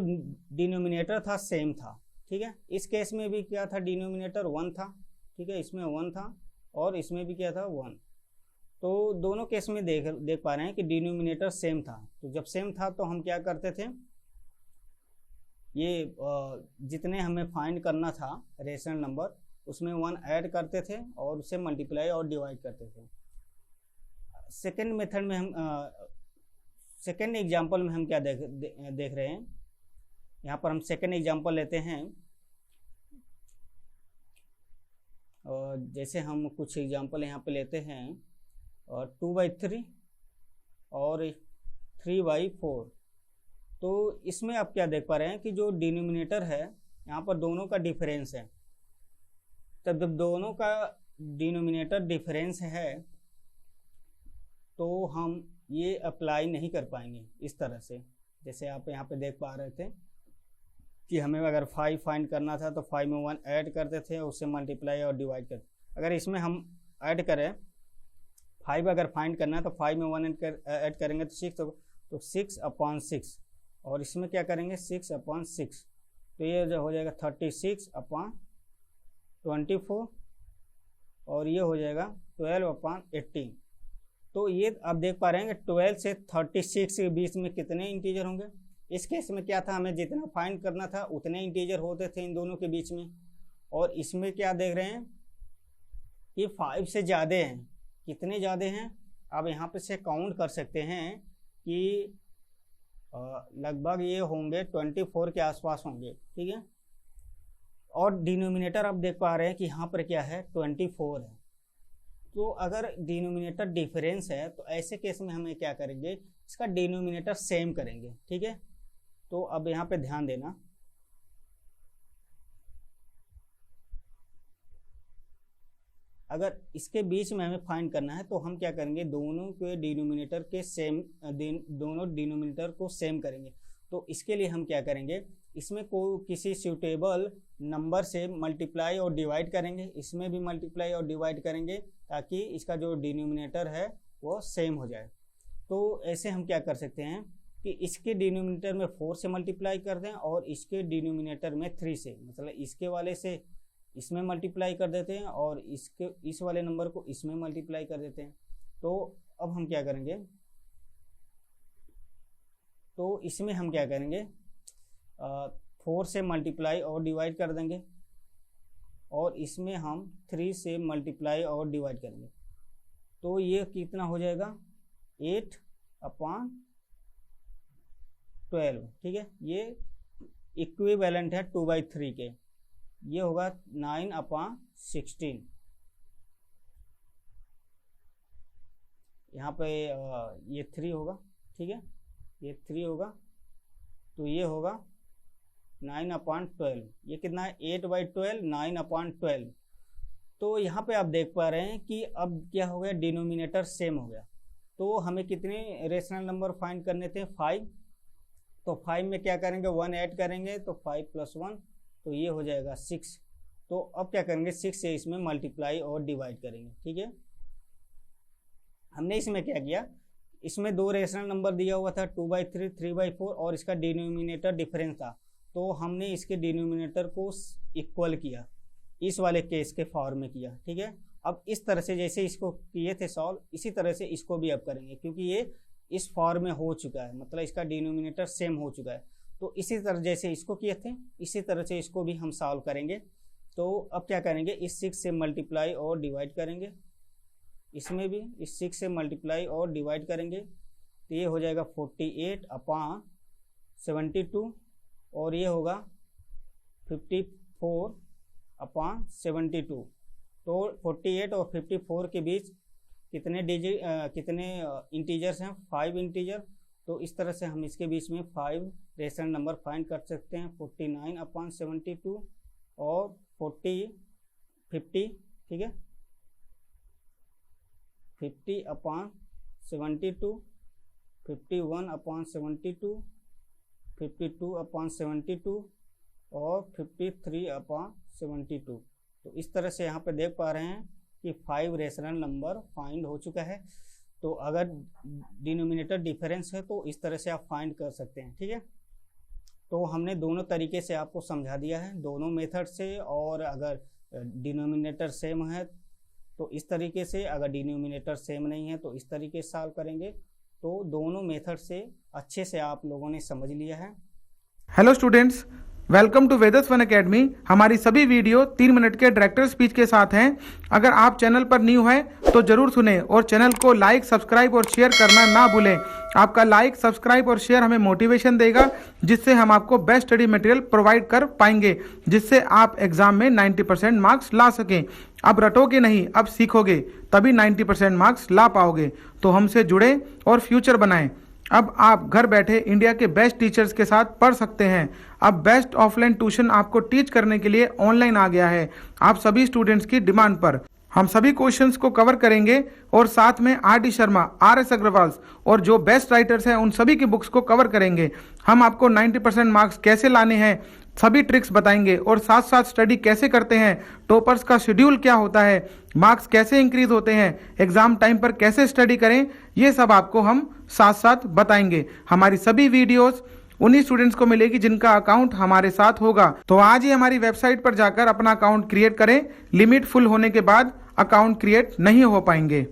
डिनोमिनेटर था सेम था, ठीक है। इस केस में भी क्या था, डिनोमिनेटर 1 था, ठीक है, इसमें 1 था और इसमें भी क्या था 1। तो दोनों केस में देख पा रहे हैं कि डिनोमिनेटर सेम था। तो जब सेम था तो हम क्या करते थे, ये जितने हमें फाइंड करना था रेशनल नंबर उसमें 1 ऐड करते थे और उसे मल्टीप्लाई और डिवाइड करते थे। सेकेंड मेथड में हम सेकेंड एग्जांपल में हम क्या देख रहे हैं, यहाँ पर हम सेकेंड एग्जांपल लेते हैं। और जैसे हम कुछ एग्जांपल यहाँ पे लेते हैं, और 2/3 और 3/4। तो इसमें आप क्या देख पा रहे हैं कि जो डिनोमिनेटर है यहाँ पर दोनों का डिफरेंस है। तब जब दोनों का डिनोमिनेटर डिफरेंस है तो हम ये अप्लाई नहीं कर पाएंगे इस तरह से। जैसे आप यहाँ पे देख पा रहे थे कि हमें अगर 5 फाइंड करना था तो 5 में 1 ऐड करते थे, उससे मल्टीप्लाई और डिवाइड करते। अगर इसमें हम ऐड करें 5 अगर फाइंड करना है तो 5 में 1 ऐड करेंगे तो 6, तो 6/6, और इसमें क्या करेंगे 6/6। तो ये जो हो जाएगा 36/24, और ये हो जाएगा 12/18। तो ये आप देख पा रहे हैं कि 12 से 36 के बीच में कितने इंटीजर होंगे। इस केस में क्या था, हमें जितना फाइंड करना था उतने इंटीजर होते थे इन दोनों के बीच में। और इसमें क्या देख रहे हैं कि 5 से ज़्यादा हैं। कितने ज़्यादा हैं, आप यहाँ पे से काउंट कर सकते हैं कि लगभग ये होंगे 24 के आसपास होंगे, ठीक है। और डिनोमिनेटर आप देख पा रहे हैं कि यहाँ पर क्या है 24 है। तो अगर डिनोमिनेटर डिफरेंस है तो ऐसे केस में हमें क्या करेंगे, इसका डिनोमिनेटर सेम करेंगे, ठीक है। तो अब यहाँ पे ध्यान देना, अगर इसके बीच में हमें फाइंड करना है तो हम क्या करेंगे, दोनों के डिनोमिनेटर के सेम दोनों डिनोमिनेटर को सेम करेंगे। तो इसके लिए हम क्या करेंगे, इसमें किसी सूटेबल नंबर से मल्टीप्लाई और डिवाइड करेंगे, इसमें भी मल्टीप्लाई और डिवाइड करेंगे ताकि इसका जो डिनोमिनेटर है वो सेम हो जाए। तो ऐसे हम क्या कर सकते हैं कि इसके डिनोमिनेटर में 4 से मल्टीप्लाई कर दें और इसके डिनोमिनेटर में 3 से, मतलब इसके वाले से इसमें मल्टीप्लाई कर देते हैं और इस वाले नंबर को इसमें मल्टीप्लाई कर देते हैं। तो अब हम क्या करेंगे, तो इसमें हम क्या करेंगे 4 से मल्टीप्लाई और डिवाइड कर देंगे और इसमें हम 3 से मल्टीप्लाई और डिवाइड करेंगे। तो ये कितना हो जाएगा 8/12, ठीक है। ये इक्विवेलेंट है 2/3 के, ये होगा 9/16। यहाँ पे ये 3 होगा, ठीक है, ये 3 होगा, तो ये होगा 9/12। ये कितना है 8/12, 9/12। तो यहाँ पे आप देख पा रहे हैं कि अब क्या हो गया, डिनोमिनेटर सेम हो गया। तो हमें कितने रेशनल नंबर फाइंड करने थे 5। तो 5 में क्या करेंगे 1 ऐड करेंगे तो 5 + 1, तो ये हो जाएगा 6। तो अब क्या करेंगे, 6 से इसमें मल्टीप्लाई और डिवाइड करेंगे। ठीक है, हमने इसमें क्या किया, इसमें 2 रेशनल नंबर दिया हुआ था 2/3, 3/4 और इसका डिनोमिनेटर डिफरेंस था, तो हमने इसके डिनोमिनेटर को इक्वल किया, इस वाले केस के फॉर्म में किया। ठीक है, अब इस तरह से जैसे इसको किए थे सॉल्व, इसी तरह से इसको भी अब करेंगे, क्योंकि ये इस फॉर्म में हो चुका है, मतलब इसका डिनोमिनेटर सेम हो चुका है। तो इसी तरह जैसे इसको किए थे इसी तरह से इसको भी हम सॉल्व करेंगे। तो अब क्या करेंगे, इस 6 से मल्टीप्लाई और डिवाइड करेंगे, इसमें भी इस 6 से मल्टीप्लाई और डिवाइड करेंगे, तो ये हो जाएगा 48/72 और ये होगा 54/72। तो 48 और 54 के बीच कितने इंटीजर्स हैं, 5 इंटीजर। तो इस तरह से हम इसके बीच में 5 रेशनल नंबर फाइंड कर सकते हैं, 49/72 और 50। ठीक है, 50/72, 51/72, 52/72 और 53/72। तो इस तरह से यहाँ पे देख पा रहे हैं कि 5 रेशनल नंबर फाइंड हो चुका है। तो अगर डिनोमिनेटर डिफरेंस है तो इस तरह से आप फाइंड कर सकते हैं। ठीक है, तो हमने दोनों तरीके से आपको समझा दिया है, दोनों मेथड से। और अगर डिनोमिनेटर सेम है तो इस तरीके से, अगर डिनोमिनेटर सेम नहीं है तो इस तरीके से सॉल्व करेंगे। तो दोनों मेथड से अच्छे से आप लोगों ने समझ लिया है। Hello students, welcome to Vedas one academy. हमारी सभी वीडियो 3 मिनट के डायरेक्टर स्पीच के साथ हैं। अगर आप चैनल पर न्यू हैं तो जरूर सुने और चैनल को लाइक, सब्सक्राइब और शेयर करना ना भूलें। आपका लाइक, सब्सक्राइब और शेयर हमें मोटिवेशन देगा, जिससे हम आपको बेस्ट स्टडी मटेरियल प्रोवाइड कर पाएंगे, जिससे आप एग्जाम में 90% मार्क्स ला सकें। अब रटोगे नहीं, अब सीखोगे, तभी 90% मार्क्स ला पाओगे। तो हमसे जुड़े और फ्यूचर बनाएं। अब आप घर बैठे इंडिया के बेस्ट टीचर्स के साथ पढ़ सकते हैं। अब बेस्ट ऑफलाइन ट्यूशन आपको टीच करने के लिए ऑनलाइन आ गया है, आप सभी स्टूडेंट्स की डिमांड पर। हम सभी क्वेश्चंस को कवर करेंगे और साथ में RD शर्मा, RS अग्रवाल और जो बेस्ट राइटर्स हैं उन सभी की बुक्स को कवर करेंगे। हम आपको 90% मार्क्स कैसे लाने हैं सभी ट्रिक्स बताएंगे और साथ साथ स्टडी कैसे करते हैं, टॉपर्स का शेड्यूल क्या होता है, मार्क्स कैसे इंक्रीज होते हैं, एग्जाम टाइम पर कैसे स्टडी करें, ये सब आपको हम साथ साथ बताएंगे। हमारी सभी वीडियोस उन्हीं स्टूडेंट्स को मिलेगी जिनका अकाउंट हमारे साथ होगा। तो आज ही हमारी वेबसाइट पर जाकर अपना अकाउंट क्रिएट करें। लिमिट फुल होने के बाद अकाउंट क्रिएट नहीं हो पाएंगे।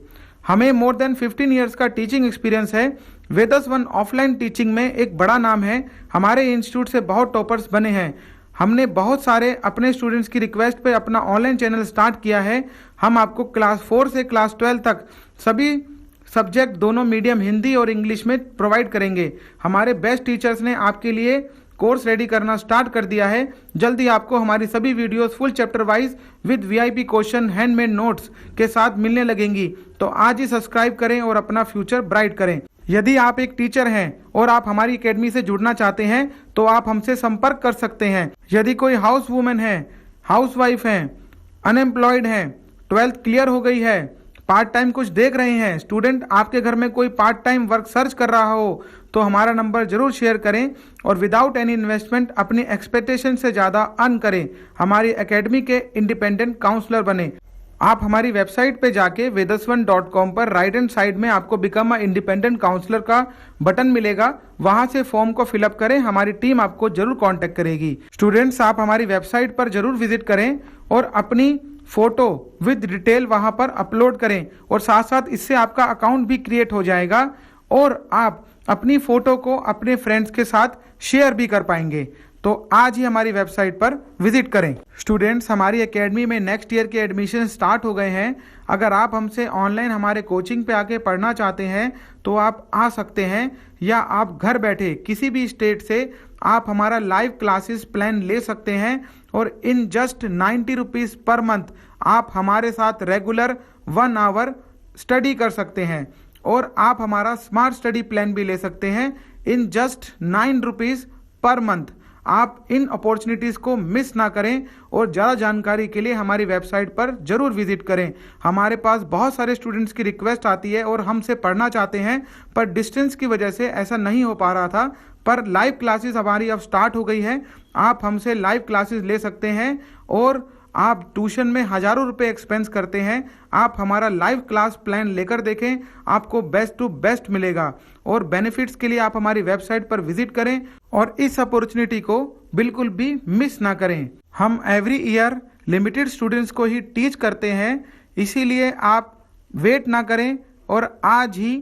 हमें मोर देन 15 ईयर्स का टीचिंग एक्सपीरियंस है। वेदस वन ऑफलाइन टीचिंग में एक बड़ा नाम है। हमारे इंस्टीट्यूट से बहुत टॉपर्स बने हैं। हमने बहुत सारे अपने स्टूडेंट्स की रिक्वेस्ट पे अपना ऑनलाइन चैनल स्टार्ट किया है। हम आपको क्लास 4 से क्लास 12 तक सभी सब्जेक्ट, दोनों मीडियम हिंदी और इंग्लिश में प्रोवाइड करेंगे। हमारे बेस्ट टीचर्स ने आपके लिए कोर्स रेडी करना स्टार्ट कर दिया है। जल्दी आपको हमारी सभी videos full chapter wise with VIP question, handmade notes के साथ मिलने लगेंगी। तो आज ही सब्सक्राइब करें और अपना फ्यूचर ब्राइट करें। यदि आप एक टीचर हैं और आप हमारी एकेडमी से जुड़ना चाहते हैं तो आप हमसे संपर्क कर सकते हैं। यदि कोई हाउस वुमेन है, हाउस वाइफ है, अनएम्प्लॉयड है, 12th क्लियर हो गई है, पार्ट टाइम कुछ देख रहे हैं, स्टूडेंट आपके घर में कोई पार्ट टाइम वर्क सर्च कर रहा हो, तो हमारा नंबर जरूर शेयर करें और विदाउट एनी इन्वेस्टमेंट अपनी एक्सपेक्टेशन से ज़्यादा अर्न करें। हमारी एकेडमी के इंडिपेंडेंट काउंसलर बने। आप हमारी वेबसाइट पे जाके vedaswan.com पर राइट हैंड साइड में आपको बिकम अ इंडिपेंडेंट काउंसलर का बटन मिलेगा, वहां से फॉर्म को फिलअप करें। हमारी टीम आपको जरूर कांटेक्ट करेगी। स्टूडेंट्स, आप हमारी वेबसाइट पर जरूर विजिट करें और अपनी फोटो विद डिटेल वहां पर अपलोड करें और साथ साथ इससे आपका अकाउंट भी क्रिएट हो जाएगा और आप अपनी फोटो को अपने फ्रेंड्स के साथ शेयर भी कर पाएंगे। तो आज ही हमारी वेबसाइट पर विजिट करें। स्टूडेंट्स, हमारी एकेडमी में नेक्स्ट ईयर के एडमिशन स्टार्ट हो गए हैं। अगर आप हमसे ऑनलाइन हमारे कोचिंग पे आके पढ़ना चाहते हैं तो आप आ सकते हैं, या आप घर बैठे किसी भी स्टेट से आप हमारा लाइव क्लासेस प्लान ले सकते हैं और in just 90 rupees per month आप हमारे साथ रेगुलर 1 आवर स्टडी कर सकते हैं और आप हमारा स्मार्ट स्टडी प्लान भी ले सकते हैं in just 9 rupees per month. आप इन अपॉर्चुनिटीज़ को मिस ना करें और ज़्यादा जानकारी के लिए हमारी वेबसाइट पर जरूर विजिट करें। हमारे पास बहुत सारे स्टूडेंट्स की रिक्वेस्ट आती है और हमसे पढ़ना चाहते हैं, पर डिस्टेंस की वजह से ऐसा नहीं हो पा रहा था, पर लाइव क्लासेस हमारी अब स्टार्ट हो गई है। आप हमसे लाइव क्लासेस ले सकते हैं और आप ट्यूशन में हज़ारों रुपए एक्सपेंस करते हैं, आप हमारा लाइव क्लास प्लान लेकर देखें, आपको बेस्ट टू बेस्ट मिलेगा। और बेनिफिट्स के लिए आप हमारी वेबसाइट पर विजिट करें और इस अपॉर्चुनिटी को बिल्कुल भी मिस ना करें। हम एवरी ईयर लिमिटेड स्टूडेंट्स को ही टीच करते हैं, इसीलिए आप वेट ना करें और आज ही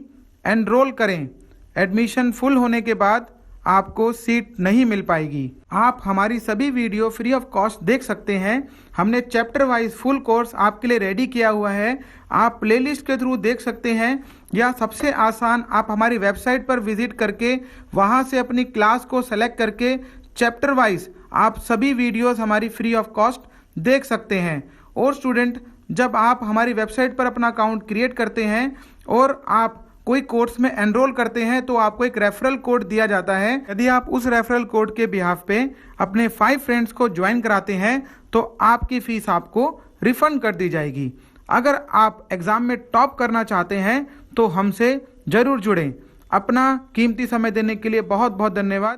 एनरोल करें। एडमिशन फुल होने के बाद आपको सीट नहीं मिल पाएगी। आप हमारी सभी वीडियो फ्री ऑफ कॉस्ट देख सकते हैं। हमने चैप्टर वाइज फुल कोर्स आपके लिए रेडी किया हुआ है, आप प्लेलिस्ट के थ्रू देख सकते हैं या सबसे आसान आप हमारी वेबसाइट पर विजिट करके वहां से अपनी क्लास को सेलेक्ट करके चैप्टर वाइज आप सभी वीडियोस हमारी फ्री ऑफ कॉस्ट देख सकते हैं। और स्टूडेंट, जब आप हमारी वेबसाइट पर अपना अकाउंट क्रिएट करते हैं और आप कोई कोर्स में एनरोल करते हैं तो आपको एक रेफरल कोड दिया जाता है। यदि आप उस रेफरल कोड के बिहाफ पे अपने 5 फ्रेंड्स को ज्वाइन कराते हैं तो आपकी फीस आपको रिफंड कर दी जाएगी। अगर आप एग्जाम में टॉप करना चाहते हैं तो हमसे जरूर जुड़ें। अपना कीमती समय देने के लिए बहुत बहुत धन्यवाद।